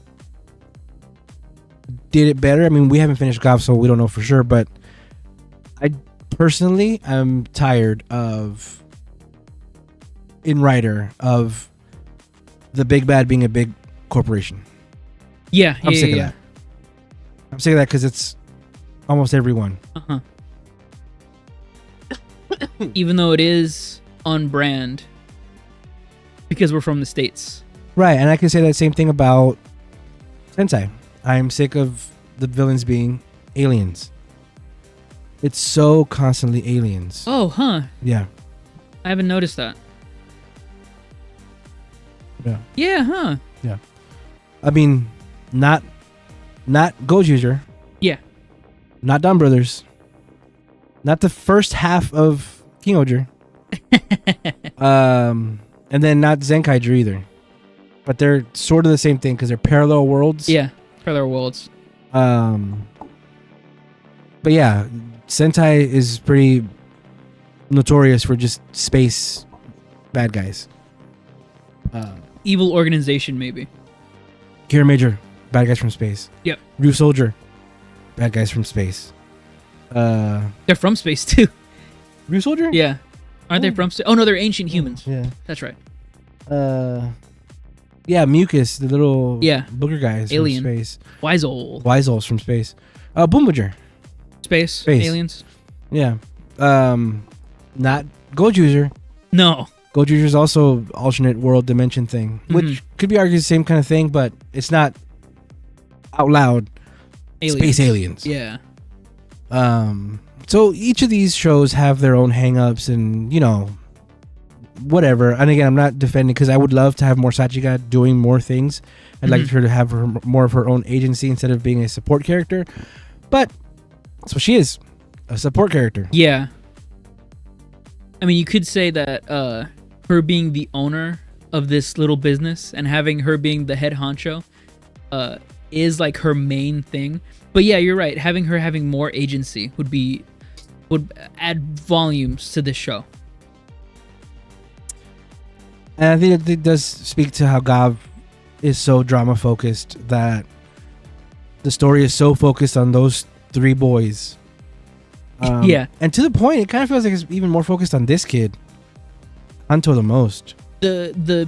did it better. I mean, we haven't finished Gavv, so we don't know for sure, but I personally am tired of in Rider of the big bad being a big corporation. Yeah, I'm sick of that. I'm sick of that because it's almost everyone. Even though it is on brand because we're from the States. Right, and I can say that same thing about Sentai. I am sick of the villains being aliens. It's so constantly aliens. Oh, huh. Yeah. I haven't noticed that. Yeah. Yeah, huh. Yeah. I mean, not Gozyuger. Yeah. Not Dawn Brothers. Not the first half of Kingoger. And then not Zenkaiger either. But they're sort of the same thing because they're parallel worlds. Yeah, parallel worlds. But yeah, Sentai is pretty notorious for just space bad guys. Evil organization, maybe. Kira Major, bad guys from space. Yep. Ryu Soldier, bad guys from space. They're from space too. Ryu Soldier? Yeah. Aren't they from space? Oh no, they're ancient humans. Yeah. That's right. Yeah, Mucus, the little booger guys alien from space. Wiseols from space. Boomager. Space. Aliens. Yeah. Not Gozyuger. No. Gozyuger is also alternate world dimension thing, which could be argued the same kind of thing, but it's not out loud space aliens. Yeah. So each of these shows have their own hang-ups and, you know, whatever. And again, I'm not defending because I would love to have more Sachika doing more things. I'd like her to have more of her own agency instead of being a support character. But that's what she is, a support character. Yeah. I mean, you could say that her being the owner of this little business and having her being the head honcho is like her main thing. But yeah, you're right. Having her having more agency would add volumes to this show. And I think it does speak to how Gavv is so drama focused that the story is so focused on those 3 boys. Yeah. And to the point, it kind of feels like it's even more focused on this kid, Hanto, the most. The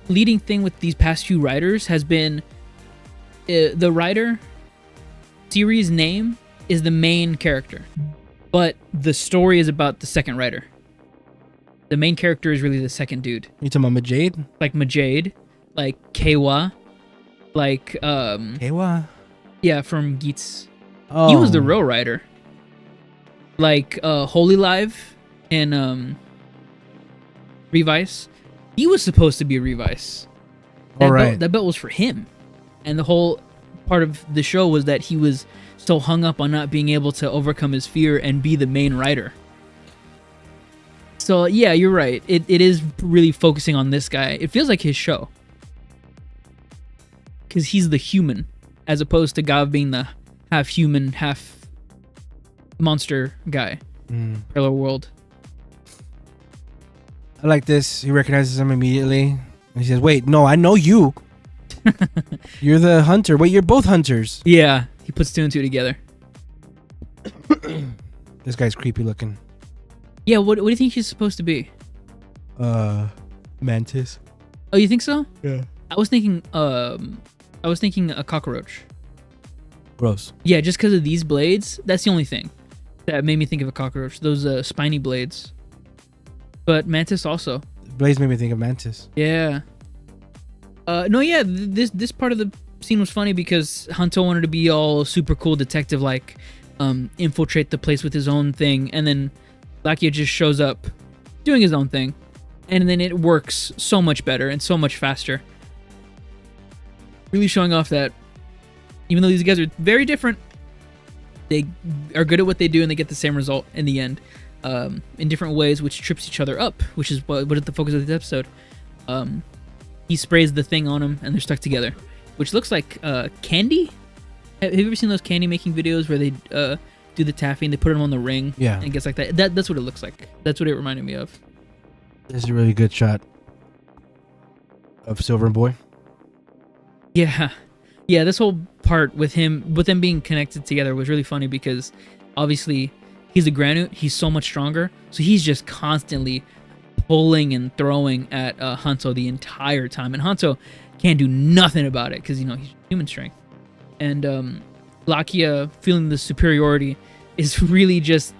leading thing with these past few writers has been the writer series name is the main character, but the story is about the second writer. The main character is really the second dude. You talking about Majade? Like Majade, like Keiwa, like Keiwa? Yeah, from Geats. Oh. He was the real writer. Like Holy Live and Revice. He was supposed to be Revice. That belt was for him. And the whole part of the show was that he was so hung up on not being able to overcome his fear and be the main writer. So yeah, you're right. It is really focusing on this guy. It feels like his show. Because he's the human, as opposed to Gavv being the half human, half monster guy. Parallel world. I like this. He recognizes him immediately. And he says, wait, no, I know you. You're the hunter. Wait, you're both hunters. Yeah, he puts 2 and 2 together. This guy's creepy looking. Yeah, what do you think he's supposed to be? Mantis. Oh, you think so? Yeah. I was thinking a cockroach. Gross. Yeah, just because of these blades. That's the only thing that made me think of a cockroach. Those spiny blades. But Mantis also. Blades made me think of Mantis. Yeah. No, yeah. This part of the scene was funny because Hanto wanted to be all super cool detective, like infiltrate the place with his own thing, and then Lakia just shows up doing his own thing, and then it works so much better and so much faster. Really showing off that even though these guys are very different, they are good at what they do and they get the same result in the end, in different ways, which trips each other up, which is what is the focus of this episode. He sprays the thing on them and they're stuck together, which looks like candy. Have you ever seen those candy making videos where they do the taffy and they put them on the ring? Yeah. And it gets like that. That's what it looks like. That's what it reminded me of. This is a really good shot of Silver Boy. Yeah. Yeah, this whole part with them being connected together was really funny because obviously he's a Granite, he's so much stronger, so he's just constantly pulling and throwing at Hanto the entire time, and Hanto can't do nothing about it because, you know, he's human strength. And Lakia feeling the superiority is really just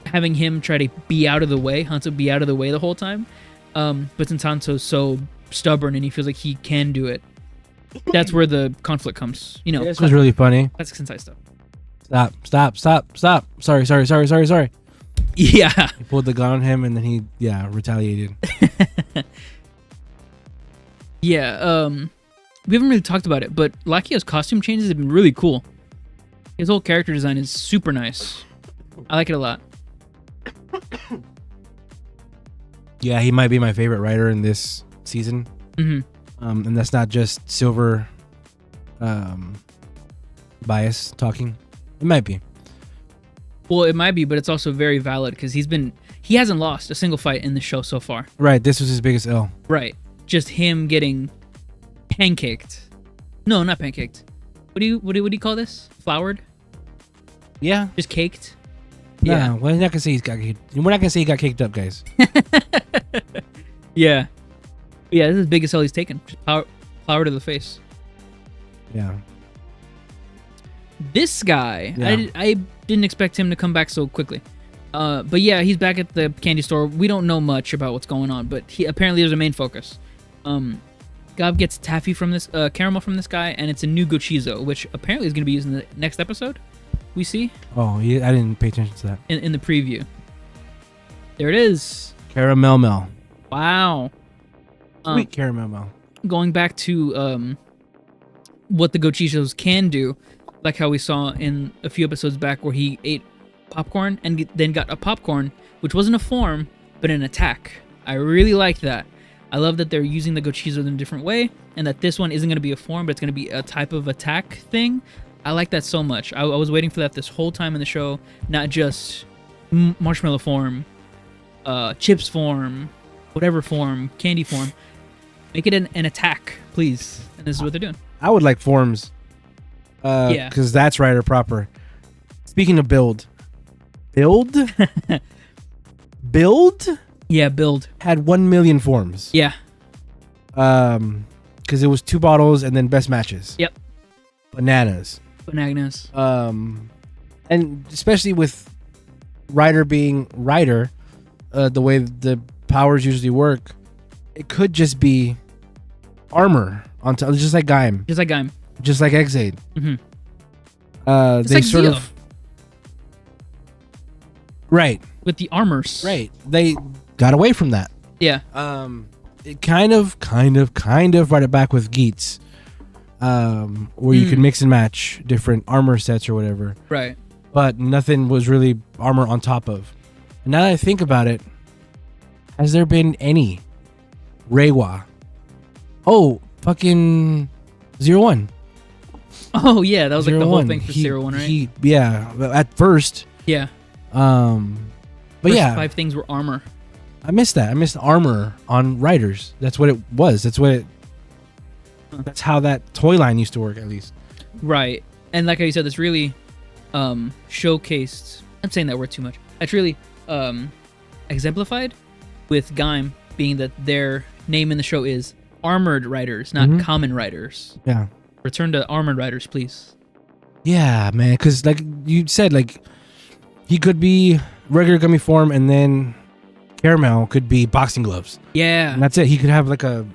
having him try to be out of the way, Hanto be out of the way the whole time. But since Hanto's so stubborn and he feels like he can do it, that's where the conflict comes. You know, this was really funny. That's Sentai stuff. Stop. Sorry. Yeah. He pulled the gun on him and then he, retaliated. Yeah, we haven't really talked about it, but Lakia's costume changes have been really cool. His whole character design is super nice. I like it a lot. Yeah, he might be my favorite writer in this season. Mm-hmm. And that's not just Silver bias talking. It might be. Well, it might be, but it's also very valid because he hasn't lost a single fight in the show so far. Right, this was his biggest L. Right. Just him getting pancaked. No, not pancaked. What do you call this? Floured? Yeah. Just caked? Yeah. We're not gonna say he got caked up, guys. Yeah. Yeah, this is the biggest L he's taken. Just flower to the face. Yeah. This guy, I didn't expect him to come back so quickly. But yeah, he's back at the candy store. We don't know much about what's going on, but apparently there's a main focus. Gavv gets taffy from this, caramel from this guy, and it's a new Gochizo, which apparently is going to be used in the next episode. We see. Oh, yeah, I didn't pay attention to that. In the preview. There it is. Caramel Mel. Wow. Sweet caramel Mel. Going back to what the Gochizos can do, like how we saw in a few episodes back where he ate popcorn and then got a popcorn, which wasn't a form, but an attack. I really like that. I love that they're using the Gochizo in a different way, and that this one isn't going to be a form, but it's going to be a type of attack thing. I like that so much. I was waiting for that this whole time in the show, not just marshmallow form, chips form, whatever form, candy form. Make it an attack, please. And this is what they're doing. I would like forms. Yeah. Because that's Rider proper. Speaking of build. Build Yeah, build. had 1 million forms. Yeah. Because it was 2 bottles and then best matches. Yep. Bananas. And especially with Rider being Rider, the way the powers usually work, it could just be armor on top, just like Gaim. Just like Exade. Mm-hmm. They like sort Zeo. of right With the armors. right. They got away from that. Yeah. It kind of brought it back with Geats, where you could mix and match different armor sets or whatever. Right. But nothing was really armor on top of. And now that I think about it, has there been any Reiwa? Oh, fucking 01. Oh yeah, that was like the whole 01. thing for 01, right? Yeah, at first. Yeah. But First yeah, 5 things were armor. I missed that. I missed armor on Riders. That's what it was. That's how that toy line used to work, at least. Right. And like I said, it's really showcased. I'm saying that word too much. It's really exemplified with Gaim being that their name in the show is Armored Riders, not Kamen Riders. Yeah. Return to Armored Riders, please. Yeah, man. Because like you said, like he could be regular gummy form, and then Caramel could be boxing gloves. Yeah. And that's it. He could have like a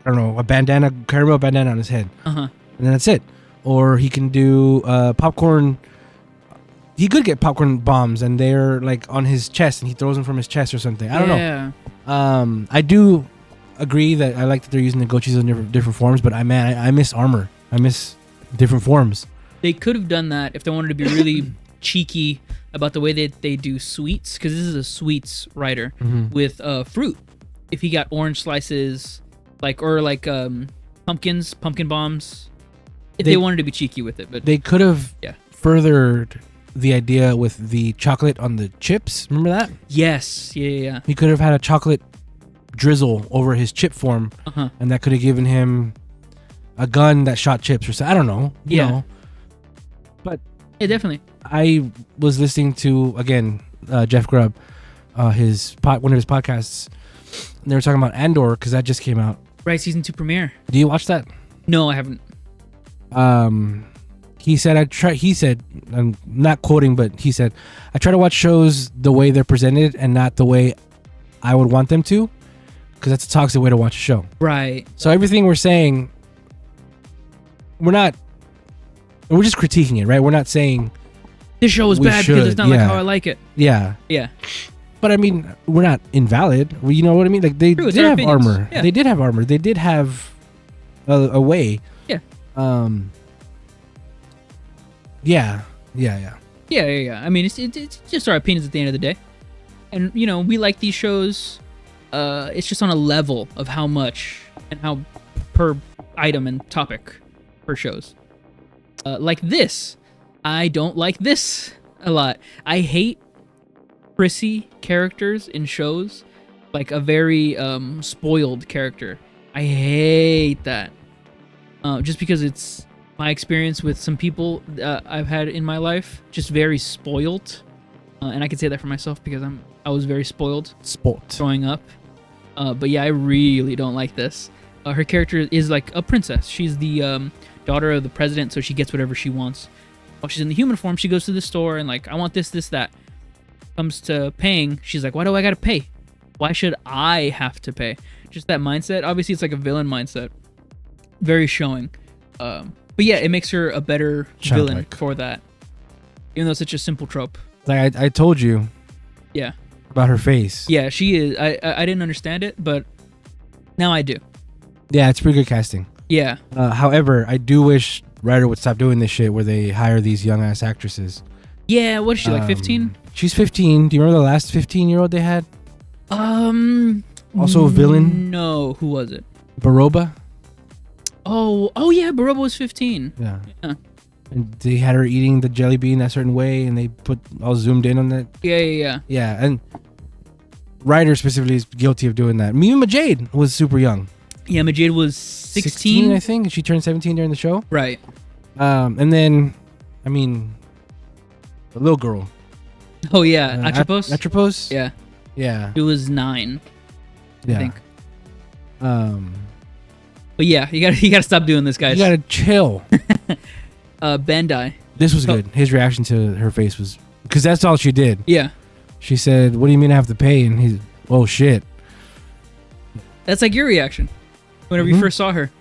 bandana, caramel bandana on his head. Uh-huh. And then that's it. Or he can do popcorn. He could get popcorn bombs, and they're like on his chest, and he throws them from his chest or something. I don't know. I do agree that I like that they're using the gochis in different forms, but I miss armor. I miss different forms. They could have done that if they wanted to be really cheeky about the way that they do sweets, because this is a sweets rider with fruit. If he got orange slices, pumpkin bombs, if they wanted to be cheeky with it, but they could have furthered the idea with the chocolate on the chips. Remember that? Yes. Yeah. He could have had a chocolate drizzle over his chip form, and that could have given him a gun that shot chips or something. I don't know. You know. But yeah, definitely. I was listening to again Jeff Grubb, one of his podcasts, and they were talking about Andor because that just came out. Right, season 2 premiere. Do you watch that? No, I haven't. He said he said, I'm not quoting, but he said, I try to watch shows the way they're presented and not the way I would want them to, because that's a toxic way to watch a show. Right. So everything we're saying, we're just critiquing it, right? We're not saying this show is bad because it's not like how I like it. Yeah. Yeah. But I mean, we're not invalid. You know what I mean? Like they did have armor. Yeah. They did have armor. They did have a way. Yeah. Yeah. I mean, it's just our opinions at the end of the day, and we like these shows. It's just on a level of how much and how per item and topic per shows. Like this, I don't like this a lot. I hate prissy characters in shows, like a very spoiled character. I hate that. Just because it's my experience with some people I've had in my life, just very spoiled, and I can say that for myself because I was very spoiled growing up. But yeah, I really don't like this. Her character is like a princess. She's the daughter of the president, so she gets whatever she wants. While she's in the human form, she goes to the store and like, I want this, that. Comes to paying, she's like, why do I gotta pay? Why should I have to pay? Just that mindset. Obviously, it's like a villain mindset. Very showing. But yeah, it makes her a better villain for that. Even though it's such a simple trope. Like I told you. Yeah. About her face. Yeah, she is. I didn't understand it, but now I do. Yeah, it's pretty good casting. Yeah. However, I do wish Ryder would stop doing this shit where they hire these young ass actresses. Yeah, what is she, like 15? She's 15. Do you remember the last 15-year-old they had? Also a villain? No, who was it? Baroba? Oh yeah, Baroba was 15. Yeah. And they had her eating the jelly bean a certain way, and they put all zoomed in on that. Yeah. Yeah, and Ryder specifically is guilty of doing that. Mima Jade was super young. Yeah, Majid was 16, I think. She turned 17 during the show. Right. And then, I mean, the little girl. Oh yeah, Atropos. Atropos. Yeah. Yeah. It was 9. Yeah. I think. But yeah, you gotta stop doing this, guys. You gotta chill. Bandai. This was good. His reaction to her face was because that's all she did. Yeah. She said, "What do you mean I have to pay?" And he's, "Oh shit." That's like your reaction whenever you first saw her.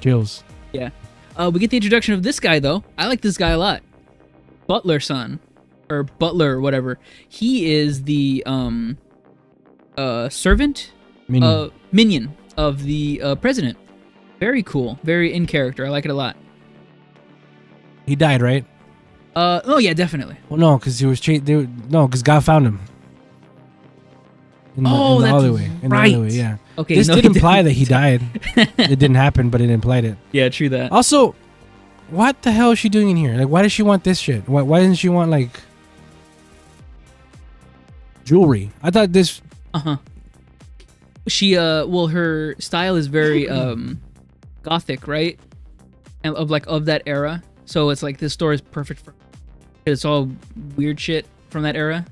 Chills. Yeah. We get the introduction of this guy though. I like this guy a lot. Butler son, or Butler or whatever. He is the servant, minion of the president. Very cool. Very in character. I like it a lot. He died, right? Oh yeah, definitely. Well, no, because he was because God found him. In the that's alleyway. In right. the alleyway, yeah. Okay. This no, did he imply didn't. that he died. It didn't happen, but it implied it. Yeah, true that. Also, what the hell is she doing in here? Like, why does she want this shit? Why doesn't she want like jewelry? I thought this. She well, her style is very gothic, right? And of that era. So it's like this store is perfect for. It's all weird shit from that era.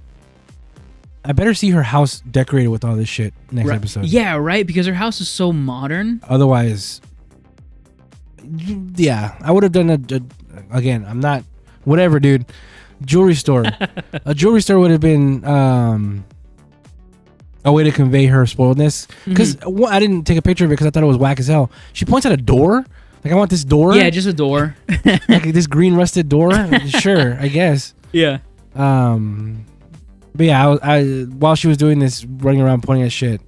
I better see her house decorated with all this shit next episode. Yeah, right. Because her house is so modern. Otherwise, yeah, I would have done again. I'm not whatever, dude. Jewelry store. A jewelry store would have been a way to convey her spoiledness. Because I didn't take a picture of it because I thought it was whack as hell. She points at a door. Like, I want this door. Yeah, just a door. Like this green rusted door. Sure, I guess. Yeah. But yeah, I while she was doing this, running around pointing at shit,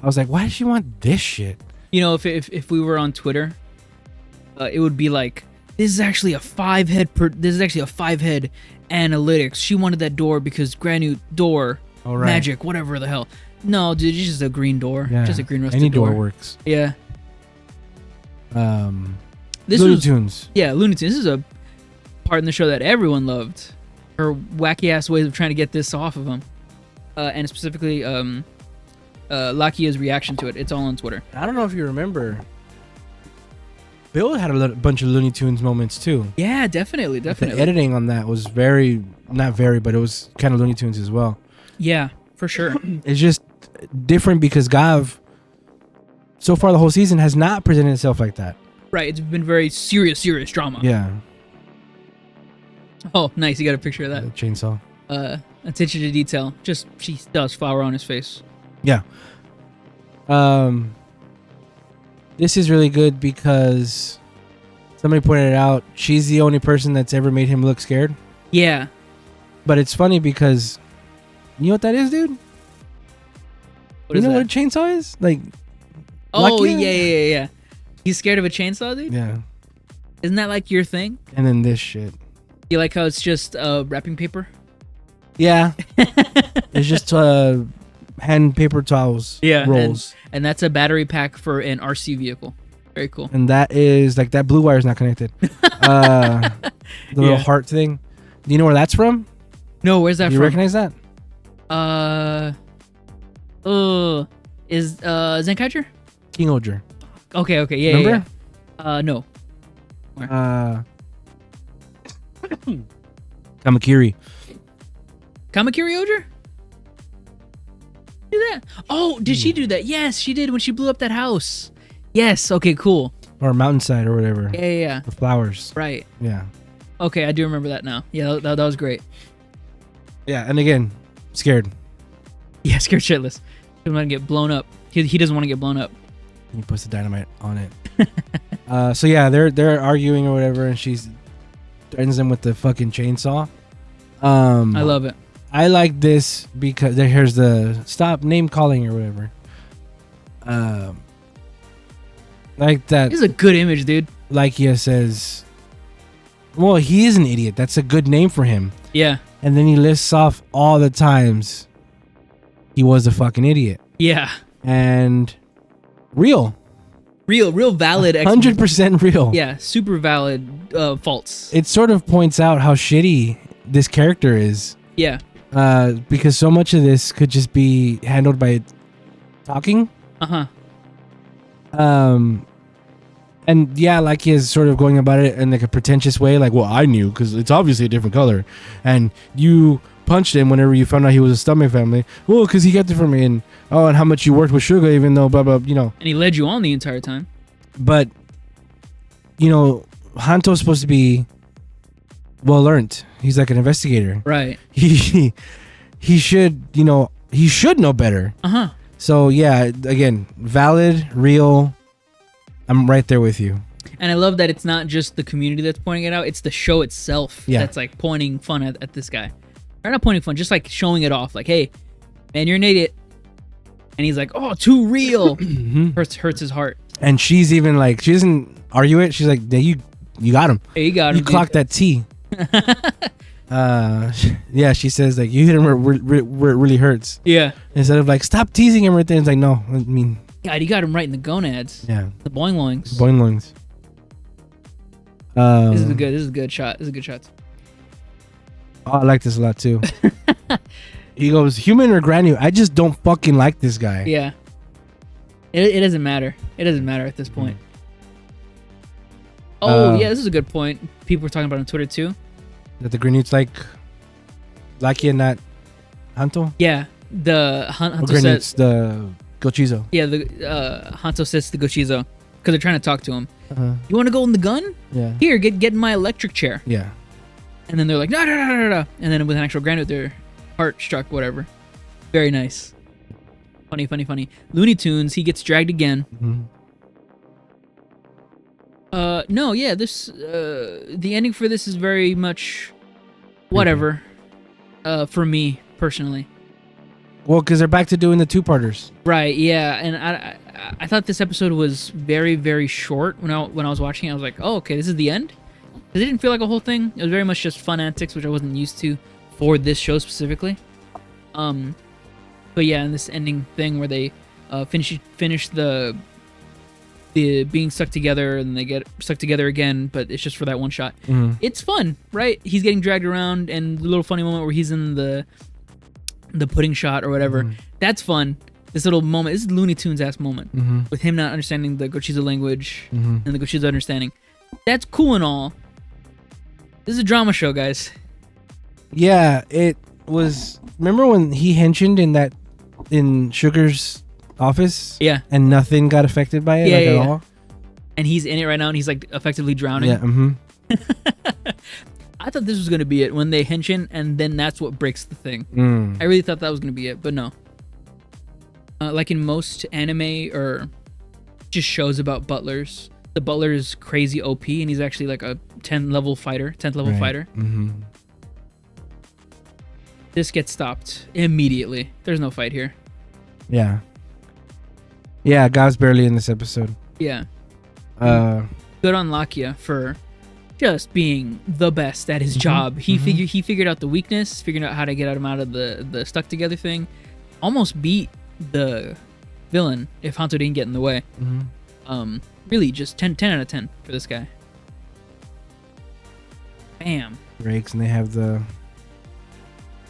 I was like, why does she want this shit? You know, if we were on Twitter, it would be like, this is actually a 5-head analytics. She wanted that door because brand new door, magic, whatever the hell. No, dude, it's just a green door. Yeah. Just a green rusted door. Any door. door works. Yeah. This Looney Tunes. Yeah, Looney Tunes. This is a part in the show that everyone loved. Her wacky ass ways of trying to get this off of him, and specifically Lakia's reaction to it. It's all on Twitter. I don't know if you remember. Bill had a bunch of Looney Tunes moments too. Yeah, definitely. The editing on that was not very, but it was kind of Looney Tunes as well. Yeah, for sure. It's just different because Gavv, so far the whole season, has not presented itself like that. Right, it's been very serious drama. Yeah. Oh, nice. You got a picture of that. Chainsaw. Attention to detail. Just, she does flower on his face. Yeah. This is really good because somebody pointed it out. She's the only person that's ever made him look scared. Yeah. But it's funny because, you know what that is, dude? You know what a chainsaw is? Like, oh, yeah. He's scared of a chainsaw, dude? Yeah. Isn't that like your thing? And then this shit. You like how it's just wrapping paper? Yeah. It's just hand paper towels. Yeah. Rolls. And that's a battery pack for an RC vehicle. Very cool. And that is, like, that blue wire is not connected. The little heart thing. Do you know where that's from? No, where's that from? You recognize that? Is Zenkaiger? King Oger. Okay, yeah. Remember? Yeah. No. Kamakiri. Kamakiri Oger? Do that? Oh, did she do that? Yes, she did when she blew up that house. Yes. Okay. Cool. Or Mountainside or whatever. Yeah. The flowers. Right. Yeah. Okay, I do remember that now. Yeah, that was great. Yeah, and again, scared. Yeah, scared shitless. He doesn't want to get blown up. He doesn't want to get blown up. He puts the dynamite on it. So yeah, they're arguing or whatever, and she threatens them with the fucking chainsaw. I love it. I like this because here's the stop name calling or whatever. Like that. This is a good image, dude. Lakia says, well, he is an idiot. That's a good name for him. Yeah. And then he lists off all the times he was a fucking idiot. Yeah. And real valid. 100% real. Yeah, super valid faults. It sort of points out how shitty this character is. Yeah. Because so much of this could just be handled by talking. Uh-huh. And yeah, like he is sort of going about it in like a pretentious way, like, well, I knew because it's obviously a different color, and you punched him whenever you found out he was a stomach family. Well, because he kept it from me, and and how much you worked with Sugar, even though blah blah, And he led you on the entire time. But Hanto's supposed to be well learned. He's like an investigator, right? He should he should know better. So yeah, again, valid, real. I'm right there with you. And I love that it's not just the community that's pointing it out; it's the show itself that's like pointing fun at this guy. Or not pointing fun, just like showing it off. Like, hey, man, you're an idiot. And he's like, oh, too real. Hurts his heart. And she's even like, she doesn't argue it. She's like, you got him. Hey, you got him. You clocked that T. Yeah, she says like, you hit him where it really hurts. Yeah. Instead of like, stop teasing him right there. It's like, no, I mean. God, you got him right in the gonads. Yeah. The boing loings. Boing loings. This is a good shot. This is a good shot. Oh, I like this a lot too. He goes, human or granny? I just don't fucking like this guy. Yeah. It doesn't matter. It doesn't matter at this point. Oh, yeah, this is a good point. People were talking about it on Twitter too. That the Grenades like Lucky and not Hanto? Yeah. The Hanto Grenades, says, the Gochizo. Yeah, the Hanto says to Gochizo, because they're trying to talk to him. You want to go in the gun? Yeah. Here, get in my electric chair. Yeah. And then they're like, no. And then with an actual granite, their heart struck, whatever. Very nice. Funny. Looney Tunes, he gets dragged again. No, yeah, this, the ending for this is very much whatever, for me, personally. Well, because they're back to doing the two-parters. Right, yeah, and I thought this episode was very, very short when I was watching it. I was like, oh, okay, this is the end? Because it didn't feel like a whole thing. It was very much just fun antics, which I wasn't used to for this show specifically. But yeah, and this ending thing where they finish the being stuck together and they get stuck together again, but it's just for that one shot. It's fun, right? He's getting dragged around, and the little funny moment where he's in the pudding shot or whatever. That's fun. This little moment, this is Looney Tunes ass moment with him not understanding the Gochizo language and the Gochizo understanding. That's cool and all. This is a drama show, guys. Yeah, it was. Remember when he henchened in Sugar's office? Yeah. And nothing got affected by it at all? And he's in it right now, and he's like effectively drowning. Yeah, I thought this was going to be it when they hench and then that's what breaks the thing. I really thought that was going to be it, but no. Like in most anime or just shows about butlers, the butler is crazy OP, and he's actually like a 10th level fighter. This gets stopped immediately. There's no fight here. Yeah. Yeah, Gav's barely in this episode. Yeah. Good on Lakia for just being the best at his job. He figured out the weakness, figured out how to get him out of the stuck together thing. Almost beat the villain if Hanto didn't get in the way. Really, just 10 out of 10 for this guy. Bam. Breaks, and they have the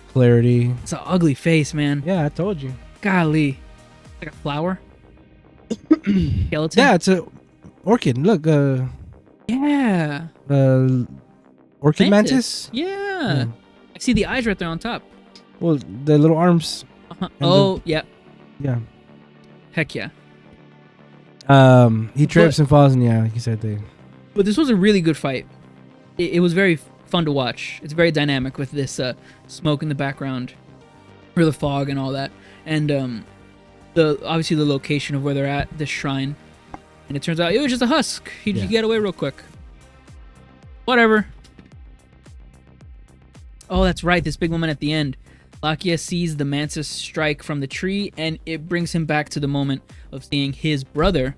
clarity. It's an ugly face, man. Yeah, I told you. Golly. Like a flower. Skeleton. Yeah, it's a orchid. Look, yeah. Orchid mantis? Yeah. I see the eyes right there on top. Well, the little arms. Oh, yeah. Yeah. Heck yeah. He trips and falls, and yeah, like you said, But this was a really good fight. It was very fun to watch. It's very dynamic with this smoke in the background, or the fog and all that, and obviously the location of where they're at, this shrine, and it turns out it was just a husk. He got away real quick. Whatever. Oh, that's right. This big moment at the end. Lakia sees the mantis strike from the tree, and it brings him back to the moment of seeing his brother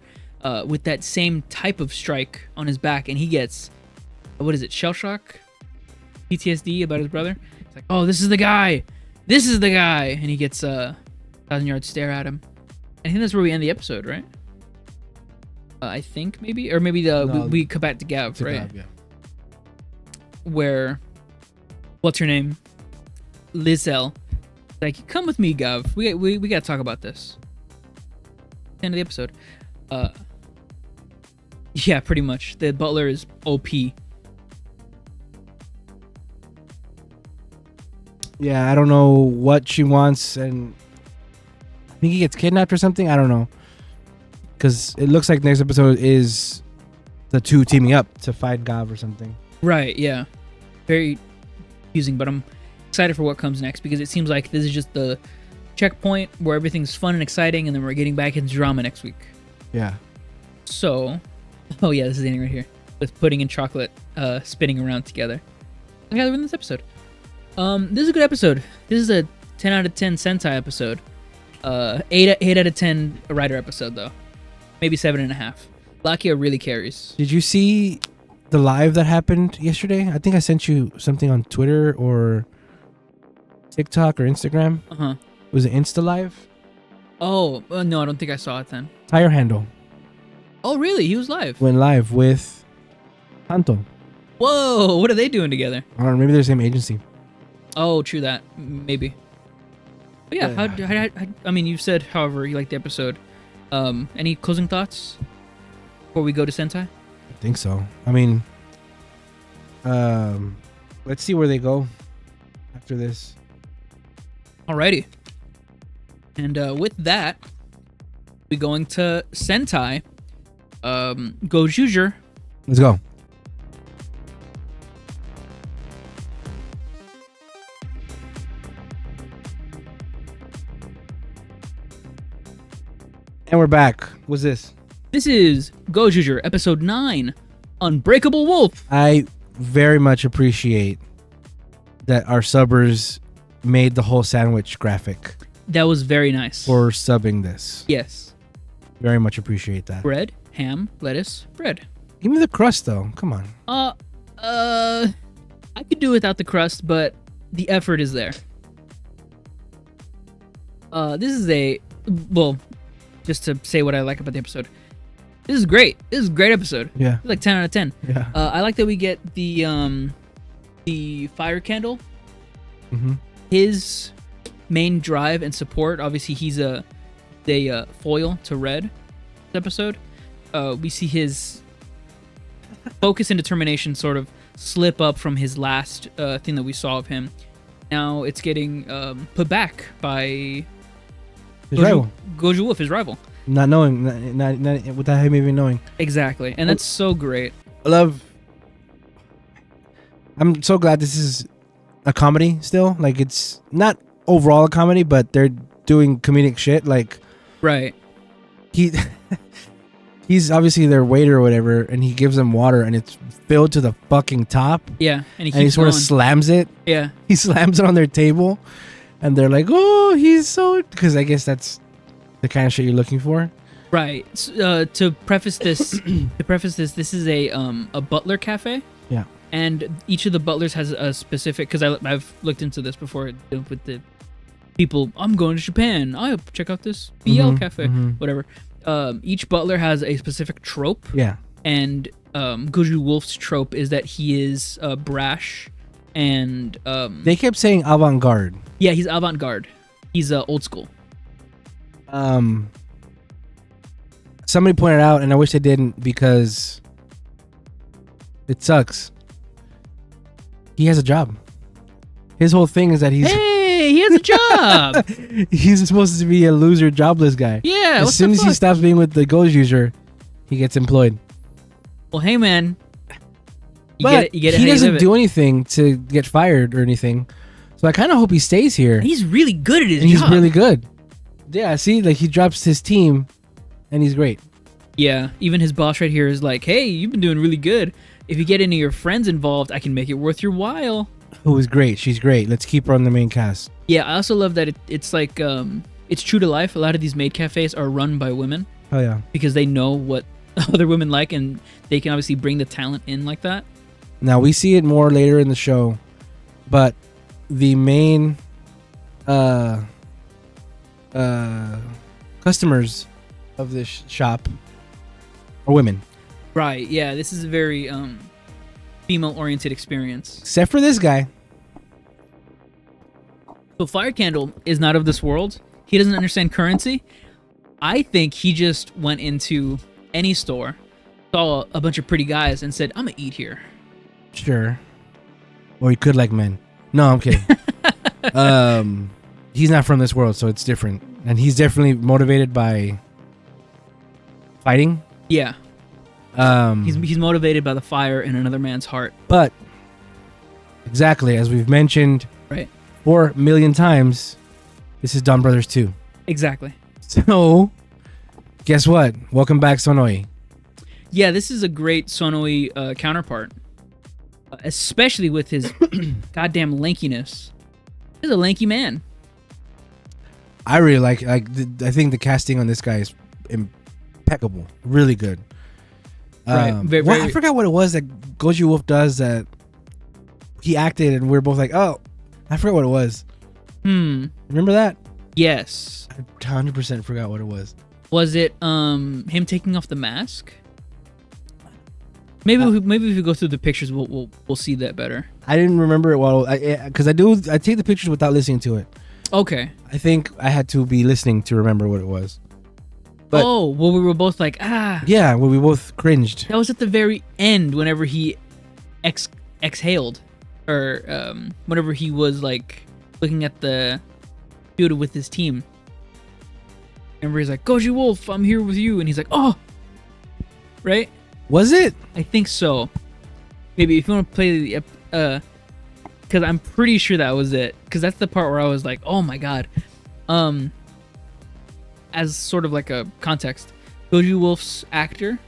with that same type of strike on his back, and he gets, what is it, shell shock? PTSD about his brother? It's like, oh, this is the guy! This is the guy! And he gets a 1,000-yard stare at him. I think that's where we end the episode, right? I think, maybe? Or maybe we come back to Gavv, right? Gavv, yeah. Where, what's her name? Lizelle, like, come with me, Gavv. We gotta talk about this. End of the episode. Yeah, pretty much. The butler is OP. Yeah, I don't know what she wants, and I think he gets kidnapped or something. I don't know, because it looks like next episode is the two teaming up to fight Gavv or something. Right, yeah. Very confusing, but I'm excited for what comes next because it seems like this is just the checkpoint where everything's fun and exciting, and then we're getting back into drama next week. Yeah. So, oh yeah, this is the ending right here with pudding and chocolate spinning around together. I gotta win this episode. This is a good episode. This is a 10 out of 10 Sentai episode. 8 out of 10 Rider episode though. Maybe 7.5. Lakia really carries. Did you see the live that happened yesterday? I think I sent you something on Twitter or TikTok or Instagram. Uh-huh. Was it Insta Live? Oh, no, I don't think I saw it then. Tire Handle Oh, really? He was live. went live with Tanto. Whoa, what are they doing together? I don't know, maybe they're the same agency. Oh, true that. Maybe. But yeah, I mean, you said, however, you liked the episode. Any closing thoughts before we go to Sentai? I think so. I mean, let's see where they go after this. Alrighty. And with that, we're going to Sentai. Gozyuger. Let's go. And we're back. What's this? This is Gozyuger, episode 9, Unbreakable Wolf. I very much appreciate that our subbers made the whole sandwich graphic That was very nice. for subbing this. Yes. Very much appreciate that. Bread, ham, lettuce, bread. Give me the crust, though. Come on. I could do without the crust, but the effort is there. This is well, just to say what I like about the episode. This is great. This is a great episode. Yeah. It's like 10 out of 10. Yeah. I like that we get the fire candle. Mm-hmm. His main drive and support. Obviously, he's a foil to Red. This episode, we see his focus and determination sort of slip up from his last thing that we saw of him. Now it's getting put back by His rival. Goju Wolf, his rival. Not knowing, not without him even knowing. Exactly, and that's so great. I'm so glad this is a comedy still. Like, it's not overall a comedy, but they're doing comedic shit. Like, Right. He's obviously their waiter or whatever, and he gives them water, and it's filled to the fucking top. Yeah, and he sort of slams it. Yeah. He slams it on their table, and they're like, "Oh, he's so..." Because I guess that's the kind of shit you're looking for. Right. To preface this, this is a butler cafe. Yeah. And each of the butlers has a specific. Because I've looked into this before with the people. I'm going to Japan. I'll check out this BL cafe. Whatever. Each butler has a specific trope. Yeah. And Goju Wolf's trope is that he is brash and they kept saying avant-garde. Yeah, he's avant-garde. He's old school. Somebody pointed out, and I wish they didn't, because it sucks. He has a job. His whole thing is that he has a job. He's supposed to be a loser, jobless guy. Yeah. As soon as he stops being with the Gozyuger, he gets employed. Well, hey man, you get it. He doesn't do anything to get fired or anything, so I kind of hope he stays here. He's really good at his job. He's really good. Yeah, see, like, he drops his team, and he's great. Yeah, even his boss right here is like, "Hey, you've been doing really good. If you get any of your friends involved, I can make it worth your while." Who is great? She's great. Let's keep her on the main cast. Yeah, I also love that it's like it's true to life. A lot of these maid cafes are run by women. Oh yeah, because they know what other women like, and they can obviously bring the talent in like that. Now we see it more later in the show, but the main customers of this shop are women. Right. Yeah. This is a very female-oriented experience. Except for this guy. So Fire Candle is not of this world. He doesn't understand currency. I think he just went into any store, saw a bunch of pretty guys and said, "I'm gonna eat here." Sure. Or he could like men. No, I'm kidding. He's not from this world, so it's different. And he's definitely motivated by fighting. Yeah. He's motivated by the fire in another man's heart. But exactly as we've mentioned, right, 4 million times, this is Dawn Brothers 2. Exactly. So, guess what? Welcome back, Sonoi. Yeah, this is a great Sonoi counterpart, especially with his goddamn lankiness. He's a lanky man. I really like. I think the casting on this guy is impeccable. Really good. Right. I forgot what it was that Goju Wolf does that he acted, and we are both like, "Oh, I forgot what it was." Remember that? Yes. I 100% forgot what it was. Was it him taking off the mask? Maybe if we go through the pictures, we'll see that better. I didn't remember it because I take the pictures without listening to it. Okay. I think I had to be listening to remember what it was. But, we were both like, yeah, well, we both cringed. That was at the very end whenever he exhaled, or whenever he was like looking at the dude with his team. Remember, he's like, "Goju Wolf, I'm here with you," and he's like, "Oh," right? Was it? I think so. Maybe if you want to play the because I'm pretty sure that was it. Because that's the part where I was like, "Oh my god." As sort of like a context, Goju Wolf's actor,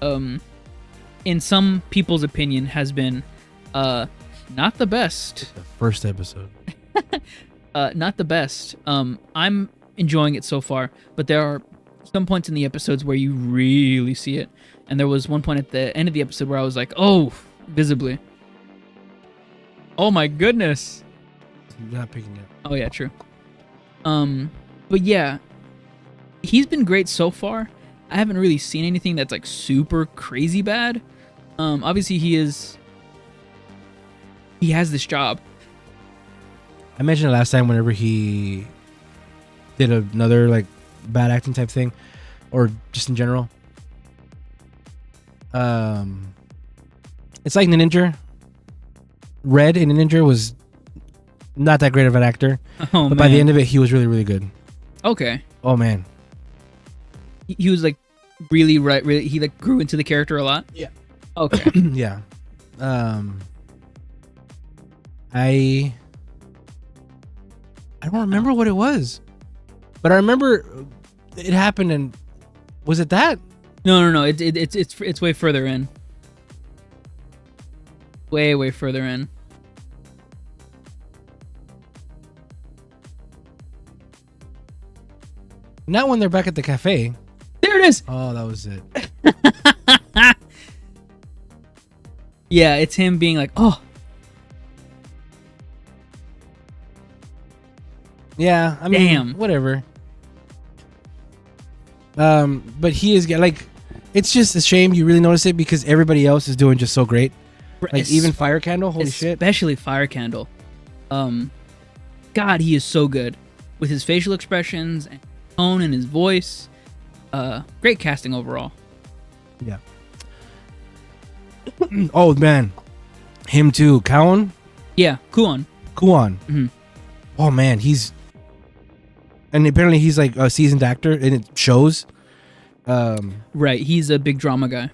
in some people's opinion, has been not the best. The first episode. Not the best. I'm enjoying it so far, but there are some points in the episodes where you really see it. And there was one point at the end of the episode where I was like, "Oh," visibly. Oh my goodness. You're not picking it. Oh yeah, true. But yeah, he's been great so far. I haven't really seen anything that's like super crazy bad. Obviously he has this job. I mentioned it last time whenever he did another like bad acting type thing, or just in general. It's like Ninja. Red in Ninja was not that great of an actor, but by the end of it, he was really, really good. Okay. Oh man, he was like really right. Really, he like grew into the character a lot. Yeah. Okay. Yeah. I don't remember what it was, but I remember it happened. And was it that? No. It's way further in. Way further in. Not when they're back at the cafe. There it is. Oh, that was it. Yeah, it's him being like, "Oh." Yeah, I mean, damn. Whatever. But he is like, it's just a shame you really notice it because everybody else is doing just so great. Like even Fire Candle, holy shit. Especially Fire Candle. God, he is so good with his facial expressions and tone and his voice. Great casting overall. Yeah. Oh man, him too. Kaon. Yeah, Kuon. Mm-hmm. Oh man, and apparently he's like a seasoned actor, and it shows. Right, he's a big drama guy.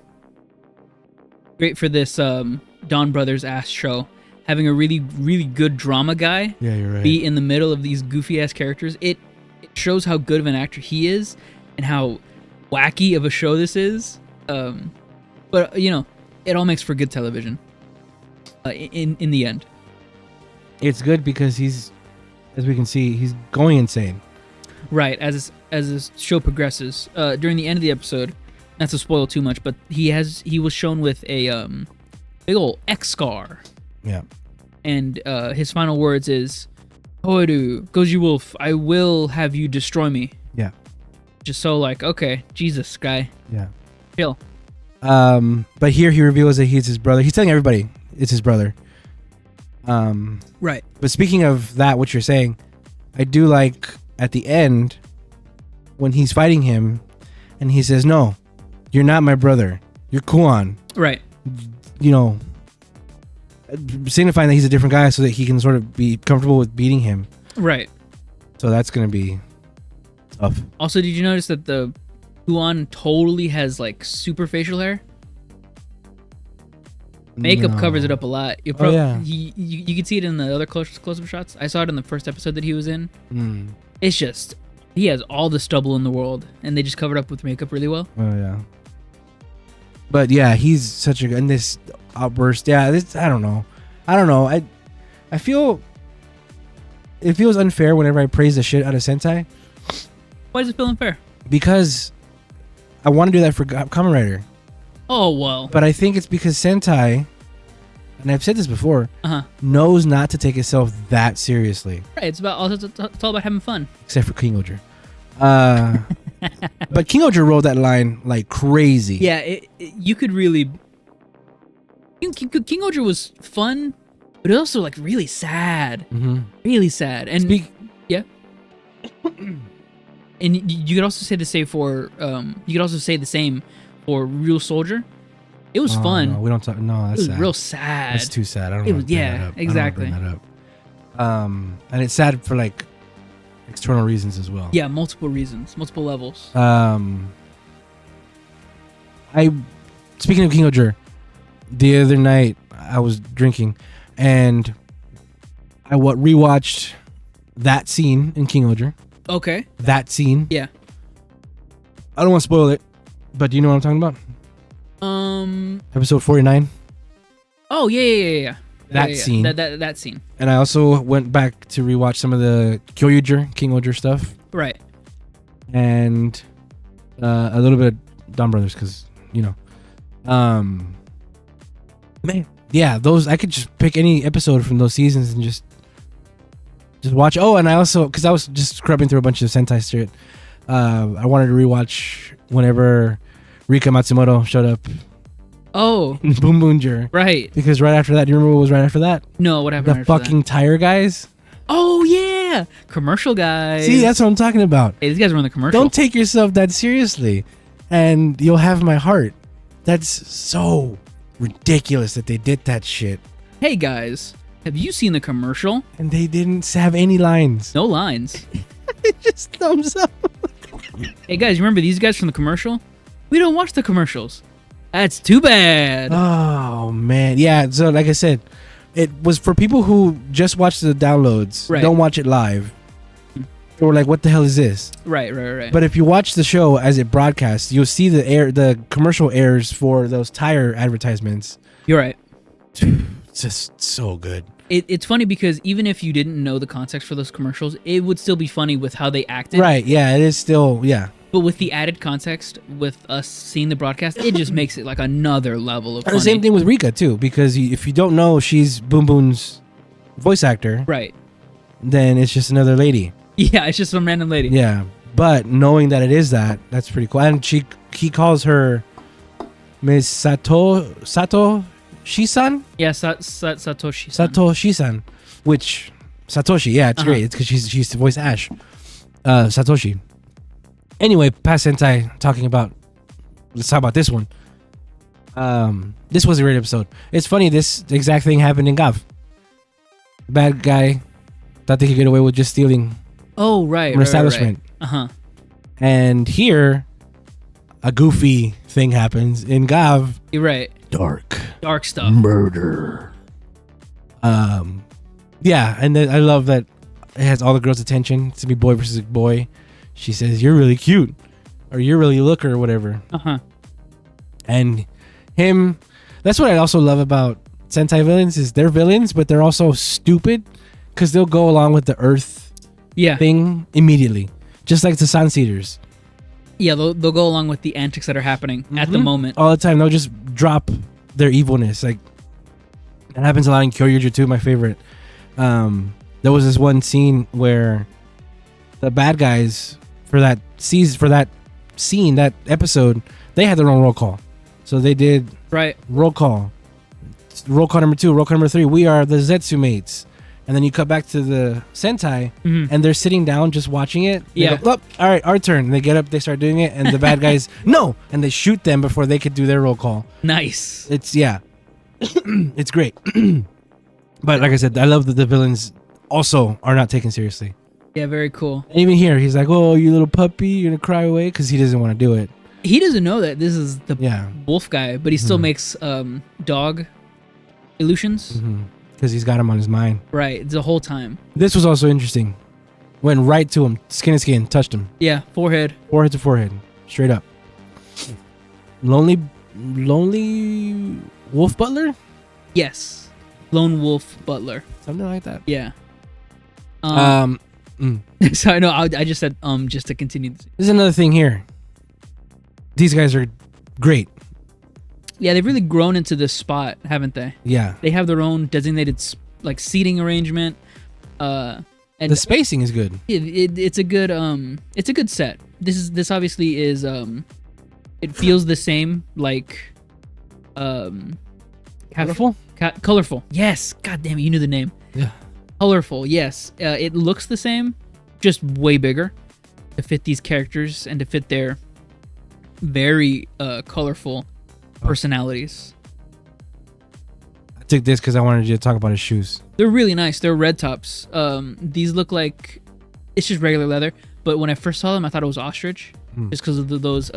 Great for this Dawn Brothers ass show. Having a really, really good drama guy, yeah, you're right, be in the middle of these goofy ass characters. It shows how good of an actor he is and how wacky of a show this is. But you know, it all makes for good television. In the end, it's good because he's, as we can see, he's going insane. Right, as this show progresses, during the end of the episode, not to spoil too much, but he was shown with a big old X scar. Yeah. And his final words is, "Hoiru, Goju Wolf, I will have you destroy me." Yeah. Just so like, okay, Jesus, guy. Yeah. Chill. But here he reveals that he's his brother. He's telling everybody it's his brother. Right. But speaking of that, what you're saying, I do like at the end when he's fighting him and he says, "No, you're not my brother. you're Kuon. Right. You know, signifying that he's a different guy so that he can sort of be comfortable with beating him. Right. So that's going to be tough. Also, did you notice that the Kuon totally has like super facial hair? Makeup covers it up a lot. You can see it in the other close-up shots. I saw it in the first episode that he was in. It's just, he has all the stubble in the world, and they just covered up with makeup really well. Oh yeah. But yeah, he's such a, and this outburst. Yeah, this, I don't know. I feel it feels unfair whenever I praise the shit out of Sentai. Why does it feel unfair? Because I want to do that for Kamen Rider. Oh, well. But I think it's because Sentai, and I've said this before, knows not to take itself that seriously. Right, it's all about having fun. Except for King Oger. But King Oger rode that line like crazy. Yeah, you could really... King Oger was fun, but it was also like really sad. Really sad. And yeah. And you could also say the same for Real Soldier. It was fun. No, we don't talk. No, that's it was sad. Real sad. That's too sad. I don't know. Yeah, exactly. That up. And it's sad for like external reasons as well. Yeah, multiple reasons, multiple levels. Speaking of King Oger, the other night I was drinking and I rewatched that scene in King Oger. Okay. That scene. Yeah. I don't want to spoil it, but do you know what I'm talking about? Episode 49. Oh yeah. That scene. That scene. And I also went back to rewatch some of the King Oger stuff. Right. And a little bit of Dawn Brothers, because man, yeah, those I could just pick any episode from those seasons and just watch. Oh, and I also, because I was just scrubbing through a bunch of Sentai shit, I wanted to rewatch whenever Rika Matsumoto showed up. Oh, Boom Boonger. Right. Because right after that, do you remember what was right after that? No, what happened? The fucking tire guys. Oh yeah, commercial guys. See, that's what I'm talking about. Hey, these guys were in the commercial. Don't take yourself that seriously, and you'll have my heart. That's so ridiculous that they did that shit. Hey guys, have you seen the commercial? And they didn't have any lines. No lines. Just thumbs up. Hey guys, you remember these guys from the commercial? We don't watch the commercials. That's too bad. Oh man, yeah. So like I said, it was for people who just watch the downloads, don't watch it live. Or like, what the hell is this? Right. But if you watch the show as it broadcasts, you'll see the commercial airs for those tire advertisements. You're right. It's just so good. It's funny because even if you didn't know the context for those commercials, it would still be funny with how they acted. Right, yeah, it is still, yeah. But with the added context, with us seeing the broadcast, it just makes it like another level of funny. And the same thing with Rika, too, because if you don't know she's Boom Boom's voice actor, right, then it's just another lady. Yeah, it's just some random lady. Yeah, but knowing that it is that's pretty cool. And he calls her Miss Satoshi-san? Yeah, Satoshi-san. Satoshi-san, which Satoshi, yeah, it's great. It's because she's to voice Ash. Satoshi. Anyway, past Sentai talking about. Let's talk about this one. This was a great episode. It's funny. This exact thing happened in Gavv. Bad guy thought they could get away with just stealing. Oh right, from an establishment. Right. And here, a goofy thing happens in Gavv. You're right. Dark stuff. Murder. Yeah, and then I love that it has all the girls' attention. It's to be boy versus boy. She says, "You're really cute," or "You're really looker," or whatever. And him. That's what I also love about Sentai villains is they're villains, but they're also stupid because they'll go along with the Earth thing immediately, just like the Sun Seeders. Yeah, they'll go along with the antics that are happening at the moment all the time. They'll just drop their evilness. Like that happens a lot in Kyoryuger too. My favorite. There was this one scene where the bad guys for that episode, they had their own roll call. So they did roll call number 2, roll call number 3. We are the Zetsu mates. And then you cut back to the Sentai, and they're sitting down just watching it. They go, oh, all right, our turn. And they get up, they start doing it, and the bad guys, no! And they shoot them before they could do their roll call. Nice. It's it's great. But like I said, I love that the villains also are not taken seriously. Yeah, very cool. And even here, he's like, oh, you little puppy, you're going to cry away? Because he doesn't want to do it. He doesn't know that this is the wolf guy, but he still makes dog illusions. Because he's got him on his mind. Right, the whole time. This was also interesting. Went right to him, skin to skin, touched him. Yeah, forehead. Forehead to forehead, straight up. Lonely wolf butler? Yes, lone wolf butler. Something like that. Yeah. Sorry, no, I just said just to continue. There's another thing here. These guys are great. Yeah, they've really grown into this spot, haven't they? Yeah. They have their own designated like seating arrangement. And the spacing is good. It's a good set. This obviously is it feels the same, like colorful. Colorful. Yes. God damn it, you knew the name. Yeah. Colorful. Yes. It looks the same, just way bigger to fit these characters and to fit their very colorful personalities. I took this because I wanted you to talk about his shoes. They're really nice. They're red tops. These look like it's just regular leather, but when I first saw them, I thought it was ostrich, just because of those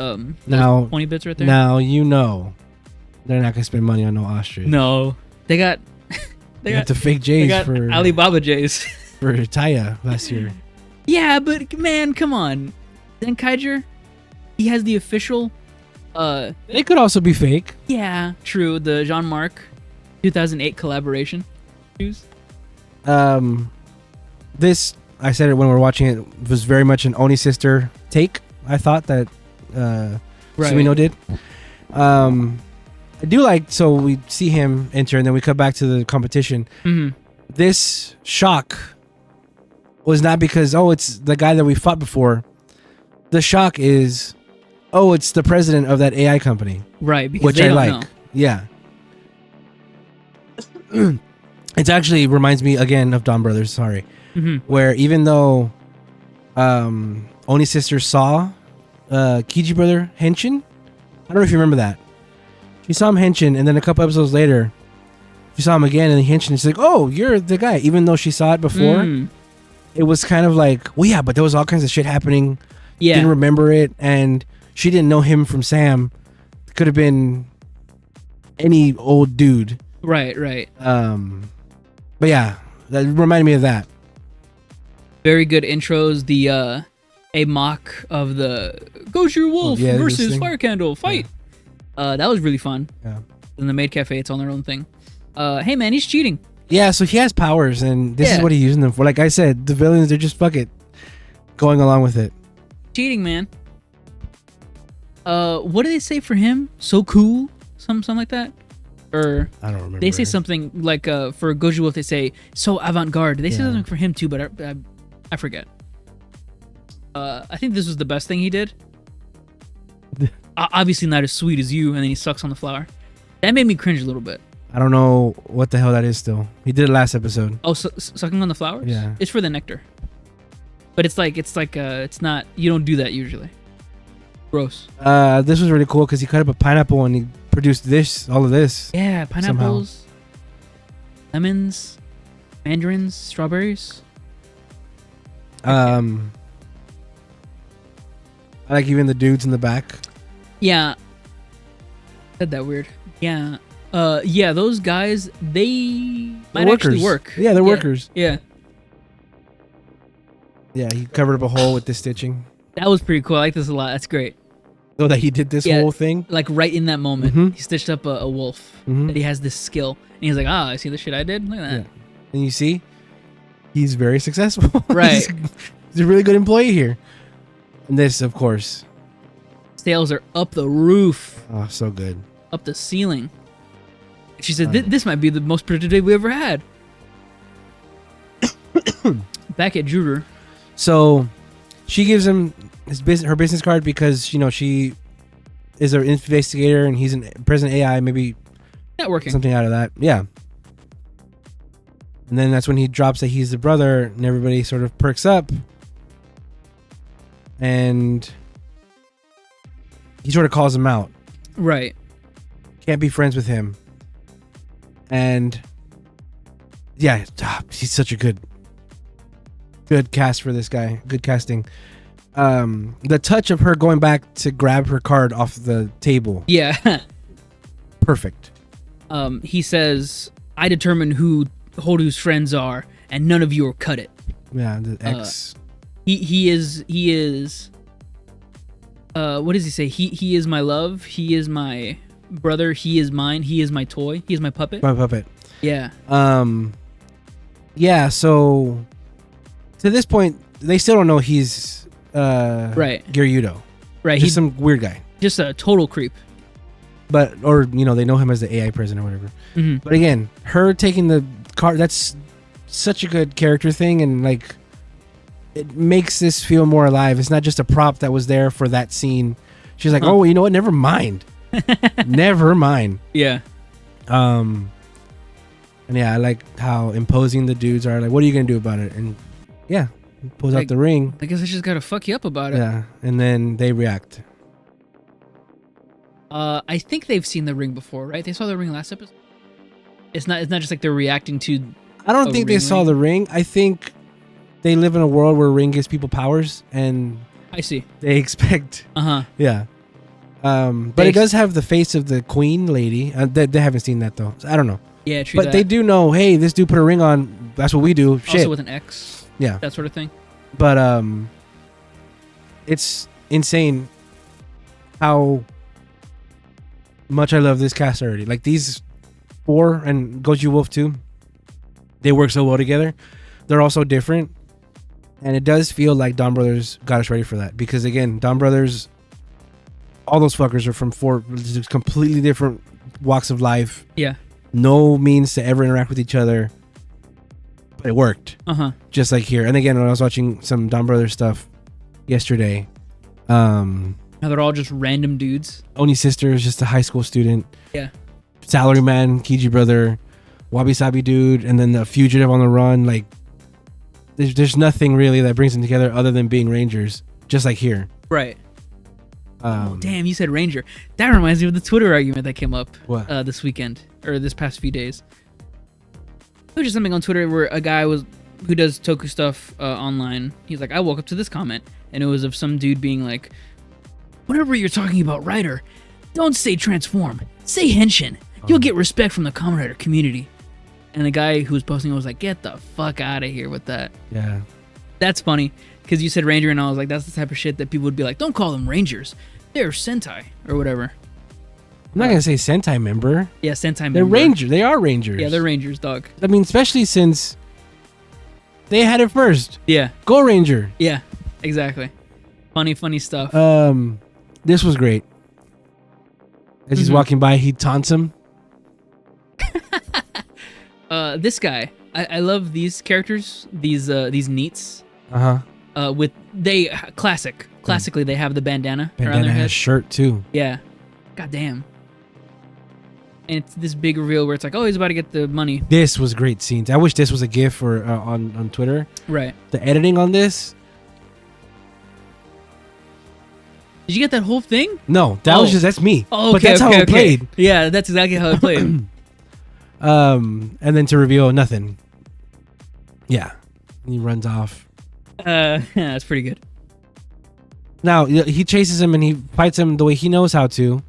now 20 bits right there. Now you know they're not gonna spend money on no ostrich. No, they got the fake J's for Alibaba J's for Taya last year. Yeah, but man, come on, Zenkaiger, he has the official. They could also be fake. Yeah, true. The Jean-Marc 2008 collaboration shoes. This, I said it when we were watching it, was very much an Oni sister take. I thought that Sumino did. I do like, so we see him enter and then we cut back to the competition. This shock was not because, oh, it's the guy that we fought before. The shock is, oh, it's the president of that AI company. Right, because which they I don't like. know. Yeah. It actually reminds me again of Dawn Brothers, sorry. Where even though Oni sister saw Kiji brother Henshin, I don't know if you remember that. She saw him Henshin, and then a couple episodes later, she saw him again, and Henshin, she's like, oh, you're the guy. Even though she saw it before, it was kind of like, well, yeah, but there was all kinds of shit happening. Yeah. Didn't remember it, and she didn't know him from Sam. Could have been any old dude. Right. But yeah, that reminded me of that. Very good intros. The a mock of the Goju Wolf versus Fire Candle fight. That was really fun. Yeah. In the maid cafe, it's on their own thing. Hey man, he's cheating. Yeah, so he has powers, and this is what he's using them for. Like I said, the villains, they're just fuck it, going along with it. Cheating, man. What do they say for him? So cool, something like that, or I don't remember. They say something like for Goju Wolf, they say so avant-garde. They say something for him too, but I forget. I think this was the best thing he did. Obviously not as sweet as you, and then he sucks on the flower. That made me cringe a little bit. I don't know what the hell that is still. He did it last episode. Oh, sucking on the flowers? Yeah. It's for the nectar. But it's not, you don't do that usually. Gross. This was really cool because he cut up a pineapple and he produced all of this. Yeah, pineapples, lemons, mandarins, strawberries. I like even the dudes in the back. Yeah. Said that weird. Yeah. Yeah, those guys, they might actually work. Yeah, they're workers. Yeah. Yeah, he covered up a hole with the stitching. That was pretty cool. I like this a lot. That's great. So that he did this whole thing? Like right in that moment, he stitched up a wolf. That he has this skill. And he's like, I see the shit I did? Look at that. Yeah. And you see, he's very successful. Right. He's a really good employee here. And this, of course. Sales are up the roof. Oh, so good. Up the ceiling. She said, this might be the most productive day we ever had. Back at Juder. So she gives him her business card because, you know, she is an investigator and he's a president AI, maybe networking. Something out of that. Yeah. And then that's when he drops that he's the brother, and everybody sort of perks up. And he sort of calls him out. Right. Can't be friends with him. And yeah, he's such a good cast for this guy. Good casting. The touch of her going back to grab her card off the table. Yeah. Perfect. He says, I determine who Horu's friends are, and none of you will cut it. Yeah, the X. He is what does he say? He is my love, he is my brother, he is mine, he is my toy, he is my puppet. My puppet. Yeah. Yeah, so to this point, they still don't know he's right. Gyurudo. Right. He's some weird guy. Just a total creep. But, or, you know, they know him as the AI president or whatever. Mm-hmm. But again, her taking the card, that's such a good character thing. And, like, it makes this feel more alive. It's not just a prop that was there for that scene. She's like, oh, you know what? Never mind. Never mind. Yeah. And yeah, I like how imposing the dudes are. Like, what are you going to do about it? And yeah, pulls out the ring. I guess I just got to fuck you up about it. Yeah. And then they react. I think they've seen the ring before, right? They saw the ring last episode. It's not just like they're reacting to. I don't think they saw the ring. I think they live in a world where ring gives people powers, and I see. They expect. Yeah. But it does have the face of the queen lady. They haven't seen that though. So I don't know. Yeah, true. But they do know. Hey, this dude put a ring on. That's what we do. Shit. Also with an X. Yeah. That sort of thing. But it's insane how much I love this cast already. Like these four and Goju Wolf too. They work so well together. They're all so different, and it does feel like Dawn Brothers got us ready for that. Because again, Dawn Brothers, all those fuckers are from four completely different walks of life. Yeah. No means to ever interact with each other, but it worked. Just like here. And again, when I was watching some Dawn Brothers stuff yesterday, now they're all just random dudes. Oni sister is just a high school student. Yeah. Salaryman, Kiji brother, Wabi Sabi dude, and then the fugitive on the run. Like, there's nothing really that brings them together other than being Rangers, just like here. Right. Damn, you said Ranger. That reminds me of the Twitter argument that came up this weekend or this past few days. It was just something on Twitter where a guy who does Toku stuff online. He's like, I woke up to this comment, and it was of some dude being like, whenever you're talking about Rider, don't say transform, say henshin. You'll get respect from the Kamen Rider community. And the guy who was posting was like, get the fuck out of here with that. Yeah. That's funny, because you said Ranger, and I was like, that's the type of shit that people would be like, don't call them Rangers. They're Sentai, or whatever. I'm not going to say Sentai member. Yeah, Sentai member. They're Rangers. They are Rangers. Yeah, they're Rangers, dog. I mean, especially since they had it first. Yeah. Go Ranger. Yeah, exactly. Funny stuff. This was great. As he's walking by, he taunts him. This guy, I love these characters. These neats. With classically they have the bandana around their head. Shirt too. Yeah. Goddamn. And it's this big reveal where it's like, oh, he's about to get the money. This was great scenes. I wish this was a GIF or on Twitter. Right. The editing on this. Did you get that whole thing? No, that's me. Oh, okay, but that's how it played. Yeah, that's exactly how it played. And then to reveal nothing. Yeah. And he runs off. Yeah, that's pretty good. Now, he chases him and he fights him the way he knows how to.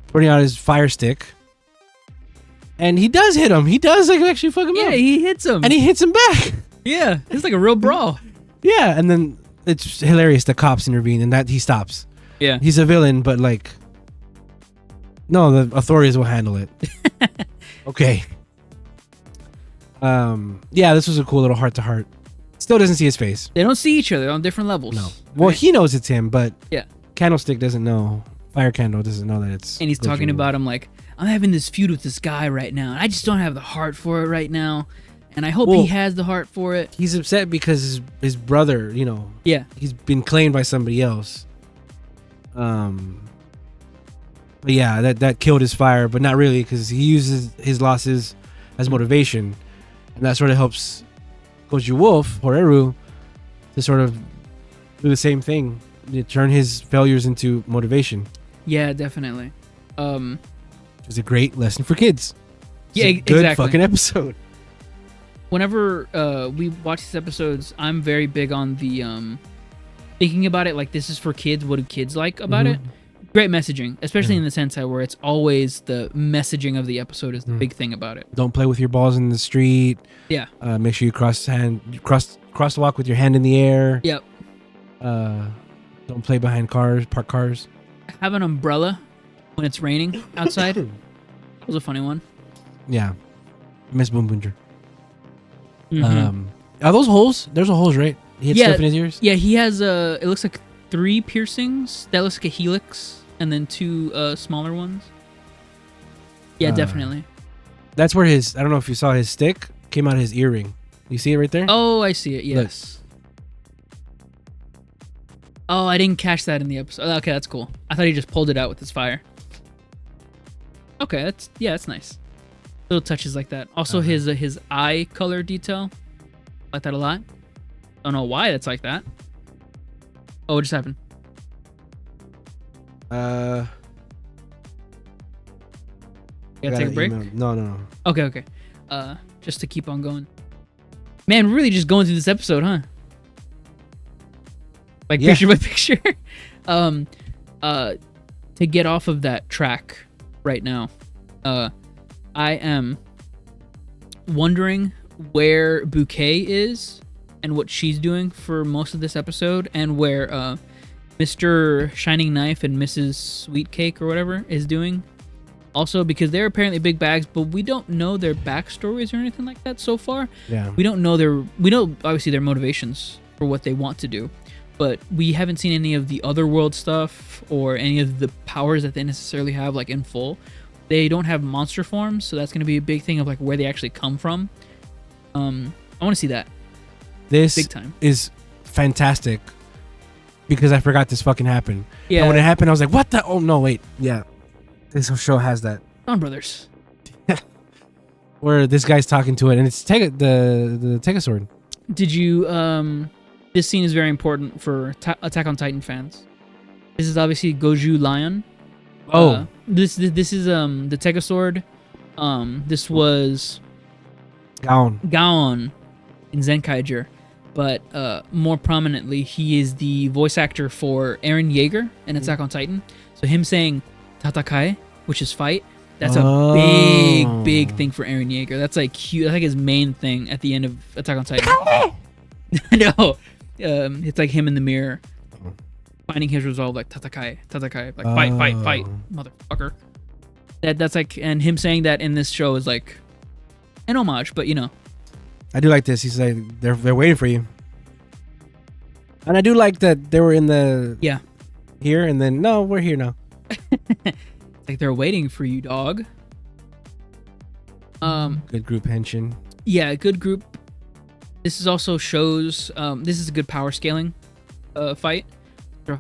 Putting out his fire stick. And he does hit him. He does actually fuck him up. Yeah, he hits him. And he hits him back. Yeah, it's like a real brawl. Yeah, and then it's hilarious. The cops intervene and that he stops. Yeah. He's a villain, but like... No, the authorities will handle it. Okay. Yeah, this was a cool little heart-to-heart. Still doesn't see his face. They don't see each other on different levels. No. Well, right? He knows it's him, but yeah, Candlestick doesn't know. Fire Candle doesn't know that it's... And he's talking about him like, I'm having this feud with this guy right now, and I just don't have the heart for it right now. And I hope he has the heart for it. He's upset because his brother, yeah, he's been claimed by somebody else. But yeah, that killed his fire, but not really, because he uses his losses as motivation. And that sort of helps Goju Wolf, Horeru, to sort of do the same thing. To turn his failures into motivation. Yeah, definitely. It was a great lesson for kids. Yeah, a good exactly. fucking episode. Whenever we watch these episodes, I'm very big on the thinking about it like this is for kids. What do kids like about it? Great messaging, especially in the Sentai where it's always the messaging of the episode is the big thing about it. Don't play with your balls in the street. Yeah. Make sure you crosswalk with your hand in the air. Yep. Don't play behind cars, park cars. Have an umbrella when it's raining outside. That was a funny one. Yeah. Miss Boom Boonger. Are those holes? There's a holes, right? He had stuff in his ears? Yeah, he has it looks like 3 piercings. That looks like a helix, and then 2 smaller ones. Yeah, definitely. That's where his, I don't know if you saw his stick, came out of his earring. You see it right there? Oh, I see it, yes. Oh, I didn't catch that in the episode. Okay, that's cool. I thought he just pulled it out with his fire. Okay, that's nice. Little touches like that. Also, his eye color detail, I like that a lot. Don't know why it's like that. Oh, what just happened? You gotta take a break? No. Okay. Just to keep on going. Man, really just going through this episode, huh? Like picture by picture. To get off of that track right now, I am wondering where Bouquet is and what she's doing for most of this episode, and where Mr. Shining Knife and Mrs. Sweet Cake or whatever is doing. Also, because they're apparently big bags, but we don't know their backstories or anything like that so far. Yeah. We don't know we know obviously their motivations for what they want to do, but we haven't seen any of the other world stuff or any of the powers that they necessarily have like in full. They don't have monster forms, so that's going to be a big thing of like where they actually come from. I want to see that. This big time is fantastic because I forgot this fucking happened. Yeah. And when it happened, I was like, what the? Oh, no, wait. Yeah. This show has that. Dawn Brothers. Where this guy's talking to it, and it's the Taka sword. Did you... This scene is very important for Attack on Titan fans. This is obviously Goju Lion. Oh. This is the Taka sword. This was... Gaon in Zenkaiger. But more prominently, he is the voice actor for Eren Yeager in Attack on Titan. So him saying Tatakai, which is fight, that's a big thing for Eren Yeager. That's like cute. That's like his main thing at the end of Attack on Titan. No, it's like him in the mirror, finding his resolve, like Tatakai, like fight, motherfucker. That's like, and him saying that in this show is like an homage, but you know. I do like this. He's like, they're waiting for you. And I do like that they were in the... Yeah. Here, and then, no, we're here now. It's like they're waiting for you, dog. Good group henching. Yeah, good group. This is also shows... this is a good power scaling fight. For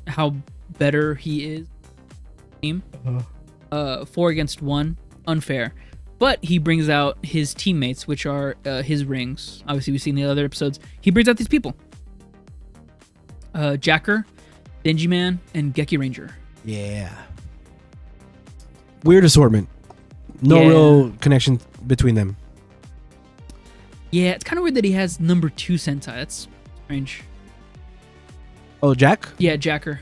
how better he is. Team. 4 against 1. Unfair. But he brings out his teammates, which are his rings. Obviously, we've seen the other episodes. He brings out these people. Jacker, Denji Man, and Geki Ranger. Yeah. Weird assortment. No real connection between them. Yeah, it's kind of weird that he has number 2 Sentai. That's strange. Oh, Jack? Yeah, Jacker.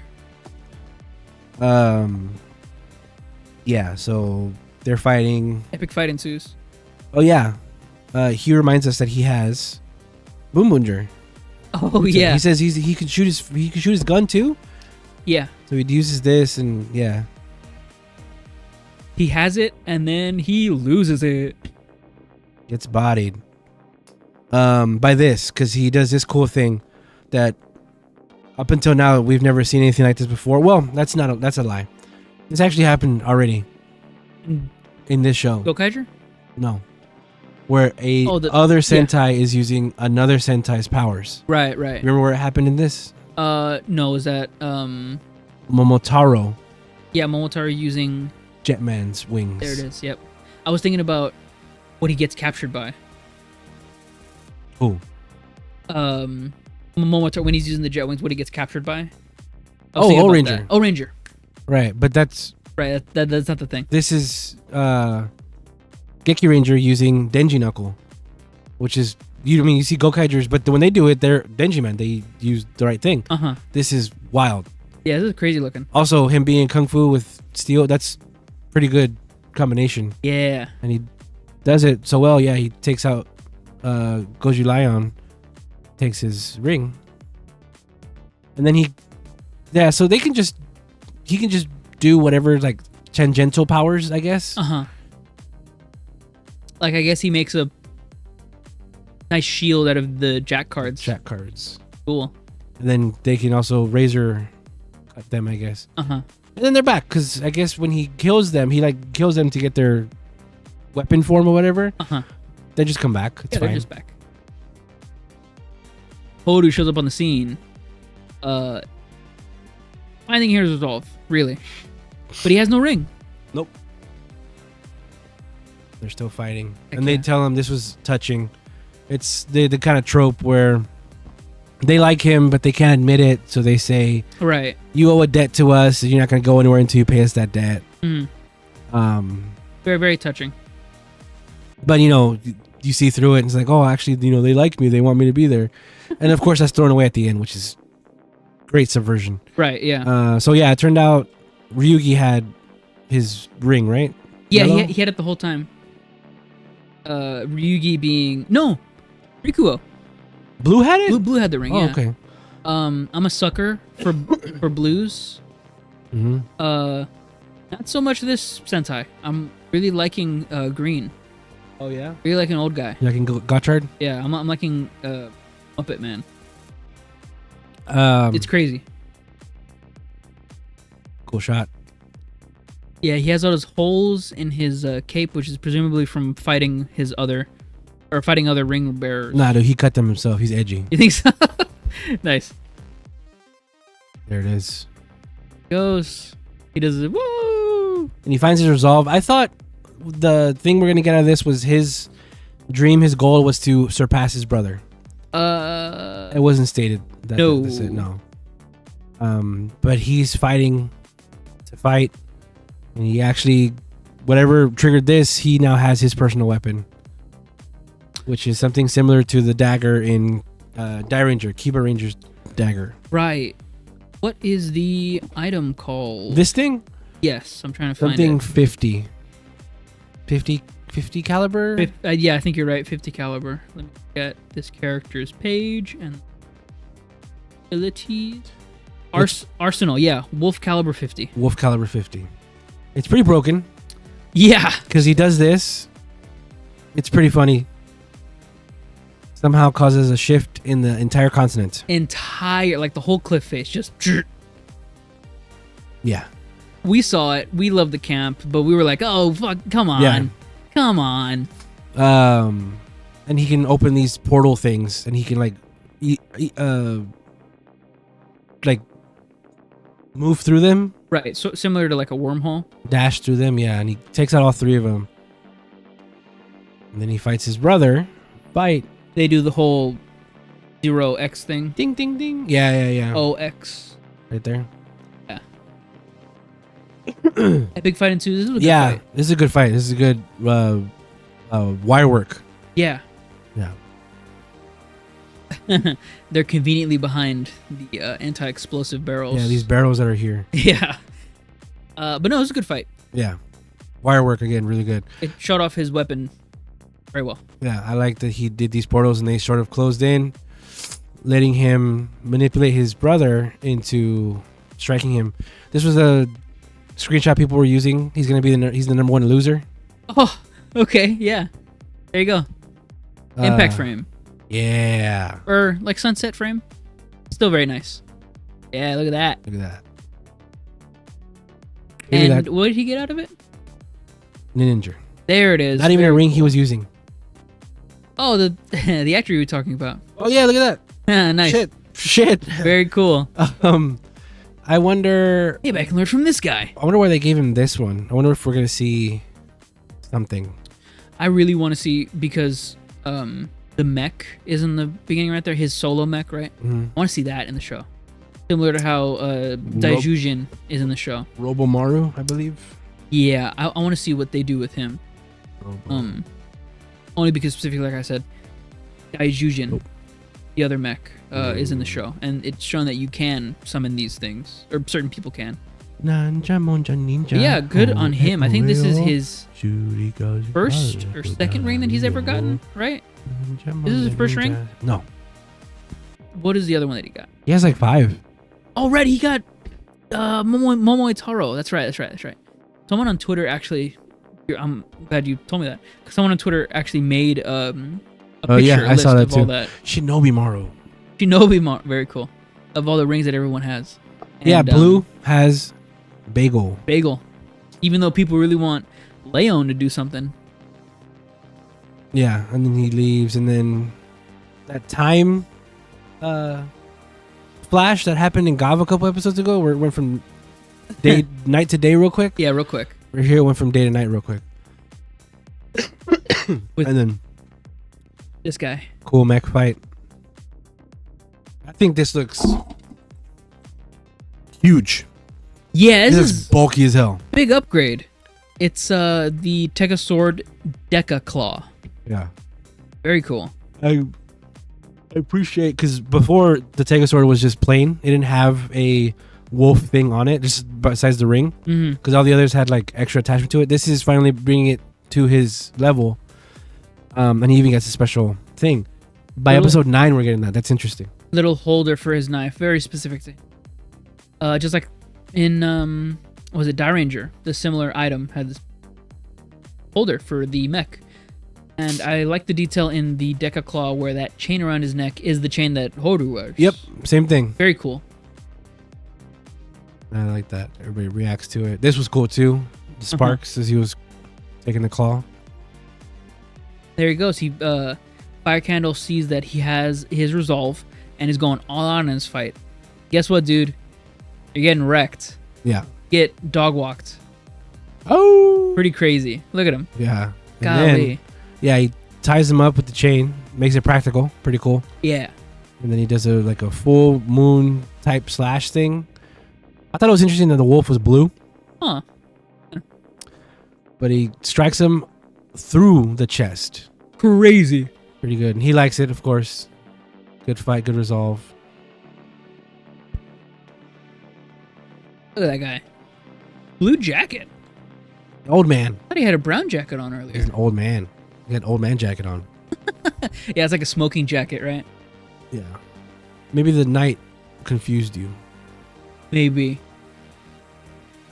Yeah, so... They're fighting. Epic fight ensues. Oh yeah, he reminds us that he has Boom Boonger. Oh yeah. He says he can shoot his gun too. Yeah. So he uses this and yeah. He has it and then he loses it. Gets bodied. By this because he does this cool thing that up until now we've never seen anything like this before. Well, that's a lie. This actually happened already. In this show. Gokaiger? No. Where other Sentai is using another Sentai's powers. Right. Remember where it happened in this? No, is that Momotaro. Yeah, Momotaro using Jetman's wings. There it is, yep. I was thinking about what he gets captured by. Who? Momotaro when he's using the jet wings, what he gets captured by. Oh, Ranger. Oh, Ranger. Right, but that's Right, that's not the thing. This is Geki Ranger using Denji Knuckle, which is you see Gokaigers, but when they do it, they're Denji Man. They use the right thing. This is wild. Yeah, this is crazy looking. Also, him being Kung Fu with steel, that's pretty good combination. Yeah. And he does it so well. Yeah, he takes out Goju Lion, takes his ring, and then so he can just do whatever, like tangential powers, I guess. Like, I guess he makes a nice shield out of the Jack cards. Cool. And then they can also razor cut them, I guess. And then they're back, because I guess when he kills them, he kills them to get their weapon form or whatever. They just come back. It's fine. They're just back. Hodu shows up on the scene. Finding here is resolved, really. But he has no ring. Nope. They're still fighting. And they tell him this was touching. It's the kind of trope where they like him, but they can't admit it. So they say, right, you owe a debt to us. And you're not going to go anywhere until you pay us that debt. Very, very touching. But, you see through it. And it's like, oh, actually, they like me. They want me to be there. And, of course, that's thrown away at the end, which is great subversion. Right, yeah. So, yeah, it turned out Ryugi had his ring, right? Yeah, he had it the whole time. Ryugi being... No! Rikuo. Blue had it? Blue had the ring, yeah. Okay. I'm a sucker for blues. Not so much this Sentai. I'm really liking green. Oh, yeah? Really liking old guy. You liking Gotchard? Yeah, I'm liking Muppet Man. It's crazy. Cool shot. Yeah, he has all those holes in his cape, which is presumably from fighting other ring bearers. Nah, dude, he cut them himself. He's edgy. You think so? Nice. There it is. Goes. He does it. Woo! And he finds his resolve. I thought the thing we're gonna get out of this was his dream. His goal was to surpass his brother. It wasn't stated. That's it. No. But he's fighting to fight, and he actually, whatever triggered this, he now has his personal weapon, which is something similar to the dagger in Kiba Ranger's dagger. Right. What is the item called? This thing? Yes, I'm trying to find something it. 50 caliber? Yeah, I think you're right. 50 caliber. Let me get this character's page and abilities. Arsenal, yeah. Wolf caliber 50. Wolf caliber 50. It's pretty broken. Yeah. Because he does this. It's pretty funny. Somehow causes a shift in the entire continent. Like the whole cliff face. Just. Yeah. We saw it. We loved the camp, but we were like, oh, fuck, come on. Yeah. Come on. And he can open these portal things, and he can move through them. Right. So similar to like a wormhole. Dash through them, yeah. And he takes out all three of them. And then he fights his brother. Fight. They do the whole 0x thing. Ding, ding, ding. Yeah. OX. Right there. Yeah. Epic fight ensues. This is a good fight. This is a good fight. This is a good wire work. Yeah. They're conveniently behind the anti-explosive barrels. Yeah, these barrels that are here. Yeah. But no, it was a good fight. Yeah. Wire work again, really good. It shot off his weapon very well. Yeah, I like that he did these portals and they sort of closed in, letting him manipulate his brother into striking him. This was a screenshot people were using. He's gonna be he's the number one loser. Oh, okay, yeah. There you go. Impact frame. Yeah. Or like sunset frame. Still very nice. Yeah, look at that. Look at that. And what did he get out of it? Ninja. There it is. Not even a ring he was using. Oh, the the actor you were talking about. Oh yeah, look at that. Nice. Shit. Very cool. I wonder. Maybe I can learn from this guy. I wonder why they gave him this one. I wonder if we're gonna see something. I really want to see because the mech is in the beginning right there, his solo mech, right? Mm-hmm. I want to see that in the show. Similar to how Daijujin is in the show. Robomaru, I believe. Yeah, I want to see what they do with him. Robo. Only because specifically, like I said, Daijujin, the other mech, is in the show. And it's shown that you can summon these things. Or certain people can. Ninja. Yeah, good on him. I think this is his first or second ring that he's ever gotten, right? This is his first ring? No. What is the other one that he got? He has like 5. Oh, right, he got Momo Taro. That's right. Someone on Twitter actually, I'm glad you told me that. Because someone on Twitter actually made a picture, I saw that of all too. that. Shinobi Maru. Very cool. Of all the rings that everyone has. And, yeah, Blue has Bagel. Even though people really want Leon to do something. Yeah, and then he leaves, and then that time flash that happened in Gavv a couple episodes ago, where it went from night to day real quick. Yeah, real quick. Right here, it went from day to night real quick. And then this guy. Cool mech fight. I think this looks huge. Yeah, this is bulky as hell. Big upgrade. It's the Taka Sword Deca Claw. Yeah. Very cool. I appreciate, because before the Taka Sword was just plain. It didn't have a wolf thing on it, just besides the ring. Because all the others had like extra attachment to it. This is finally bringing it to his level. And he even gets a special thing. By episode 9, we're getting that. That's interesting. Little holder for his knife. Very specific thing. Just like in, was it Die Ranger? The similar item had this holder for the mech. And I like the detail in the Deca Claw where that chain around his neck is the chain that Horu wears. Yep, same thing. Very cool. I like that. Everybody reacts to it. This was cool too. The sparks as he was taking the claw. There he goes. Fire Candle sees that he has his resolve and is going all out in his fight. Guess what, dude? You're getting wrecked. Yeah. Get dog walked. Oh. Pretty crazy. Look at him. Yeah. Golly. Yeah, he ties him up with the chain, makes it practical. Pretty cool. Yeah. And then he does a full moon type slash thing. I thought it was interesting that the wolf was blue. Huh. But he strikes him through the chest. Crazy. Pretty good. And he likes it, of course. Good fight, good resolve. Look at that guy. Blue jacket. Old man. I thought he had a brown jacket on earlier. He's an old man. He had an old man jacket on. Yeah, it's like a smoking jacket, right? Yeah. Maybe the night confused you. Maybe.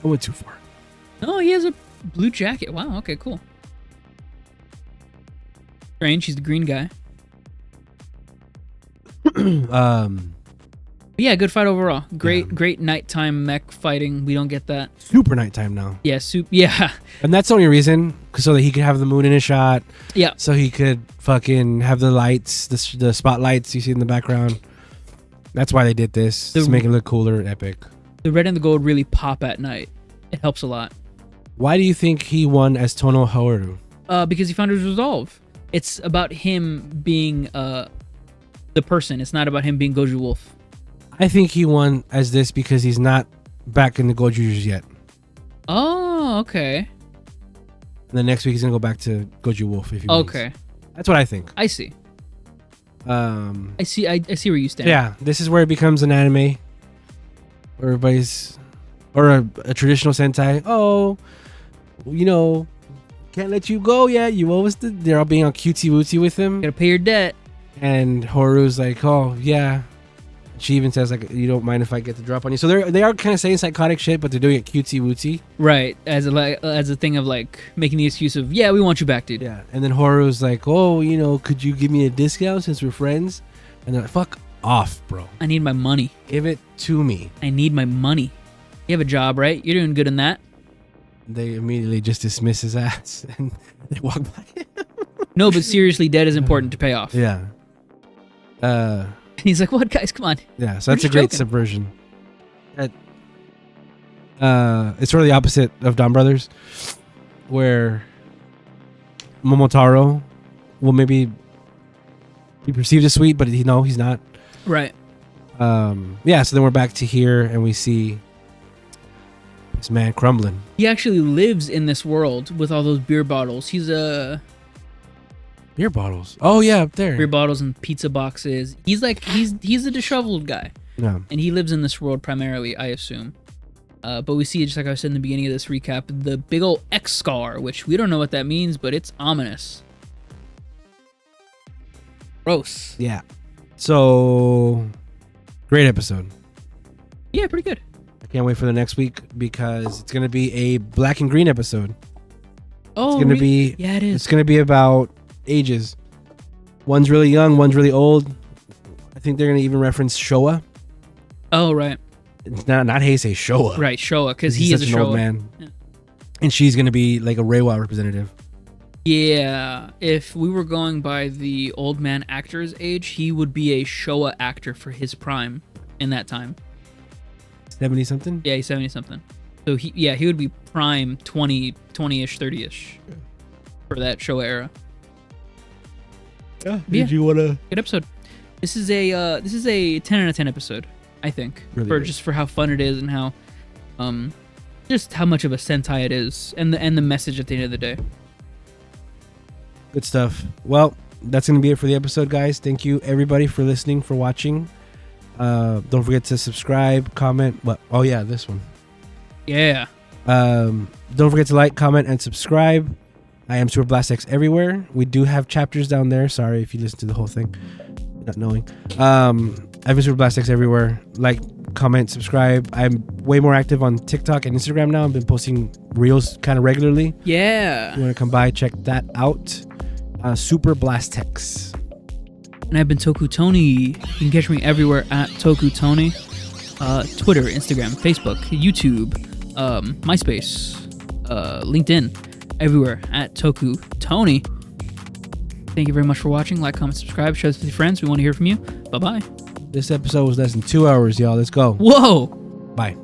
I went too far. No, he has a blue jacket. Wow, okay, cool. Strange, he's the green guy. Yeah, good fight overall. Great nighttime mech fighting. We don't get that. Super nighttime now. Yeah, yeah. And that's the only reason, so that he could have the moon in his shot. Yeah. So he could fucking have the lights, the spotlights you see in the background. That's why they did this. To make it look cooler and epic. The red and the gold really pop at night. It helps a lot. Why do you think he won as Tono Haoru? Because he found his resolve. It's about him being the person. It's not about him being Goju Wolf. I think he won as this because he's not back in the Goju's yet. Oh, okay. And then next week he's gonna go back to Goju Wolf if he wins. Okay. That's what I think. I see. I see where you stand. Yeah, this is where it becomes an anime. Where everybody's, or a traditional Sentai. Oh, can't let you go yet. You always did. They're all being on cutesy wootsy with him. Gotta pay your debt. And Horu's like, oh yeah. She even says like, you don't mind if I get the drop on you. So they are kind of saying psychotic shit, but they're doing it cutesy wootsy. Right, as a thing of like making the excuse of, yeah, we want you back, dude. Yeah, and then Horu's like, oh, could you give me a discount since we're friends? And they're like, fuck off, bro. I need my money. Give it to me. I need my money. You have a job, right? You're doing good in that. They immediately just dismiss his ass and they walk by. No, but seriously, debt is important to pay off. Yeah. And he's like, what, guys? Come on. Yeah, so that's a great subversion. It's sort of the opposite of Dawn Brothers, where Momotaro will maybe he perceived as sweet, but he's not. Right. Yeah, so then we're back to here, and we see this man crumbling. He actually lives in this world with all those beer bottles. He's a beer bottles. Oh yeah, up there. Beer bottles and pizza boxes. He's a disheveled guy. Yeah. And he lives in this world primarily, I assume. But we see, just like I said in the beginning of this recap, the big old X scar, which we don't know what that means, but it's ominous. Gross. Yeah. So, great episode. Yeah, pretty good. I can't wait for the next week because it's going to be a black and green episode. Oh, it's going to be. Yeah, it is. It's going to be about ages. One's really young, one's really old. I think they're going to even reference Showa. Oh, right. It's not Heisei, Showa. Right, Showa, because he is a such an Showa. old man. Yeah. And she's going to be like a Reiwa representative. Yeah, if we were going by the old man actor's age, he would be a Showa actor for his prime in that time. 70 something? Yeah, he's 70 something. So he would be prime 20-ish, 30-ish for that Showa era. Yeah. Did you want to? Good episode. This is a 10 out of 10 episode, I think. Really just for how fun it is and how just how much of a Sentai it is and the message at the end of the day. Good stuff. Well, that's going to be it for the episode, guys. Thank you, everybody, for listening, for watching. Don't forget to subscribe, comment. What? Oh, yeah, this one. Yeah. Don't forget to like, comment, and subscribe. I am Super Blast X everywhere. We do have chapters down there. Sorry if you listen to the whole thing, not knowing. I've been Super Blast X everywhere. Like, comment, subscribe. I'm way more active on TikTok and Instagram now. I've been posting reels kind of regularly. Yeah. If you want to come by, check that out. Super Blast X. And I've been Toku Tony. You can catch me everywhere at Toku Tony. Twitter, Instagram, Facebook, YouTube, MySpace, LinkedIn, everywhere at Toku Tony. Thank you very much for watching. Like, comment, subscribe, share this with your friends. We want to hear from you. Bye-bye. This episode was less than 2 hours, y'all. Let's go. Whoa. Bye.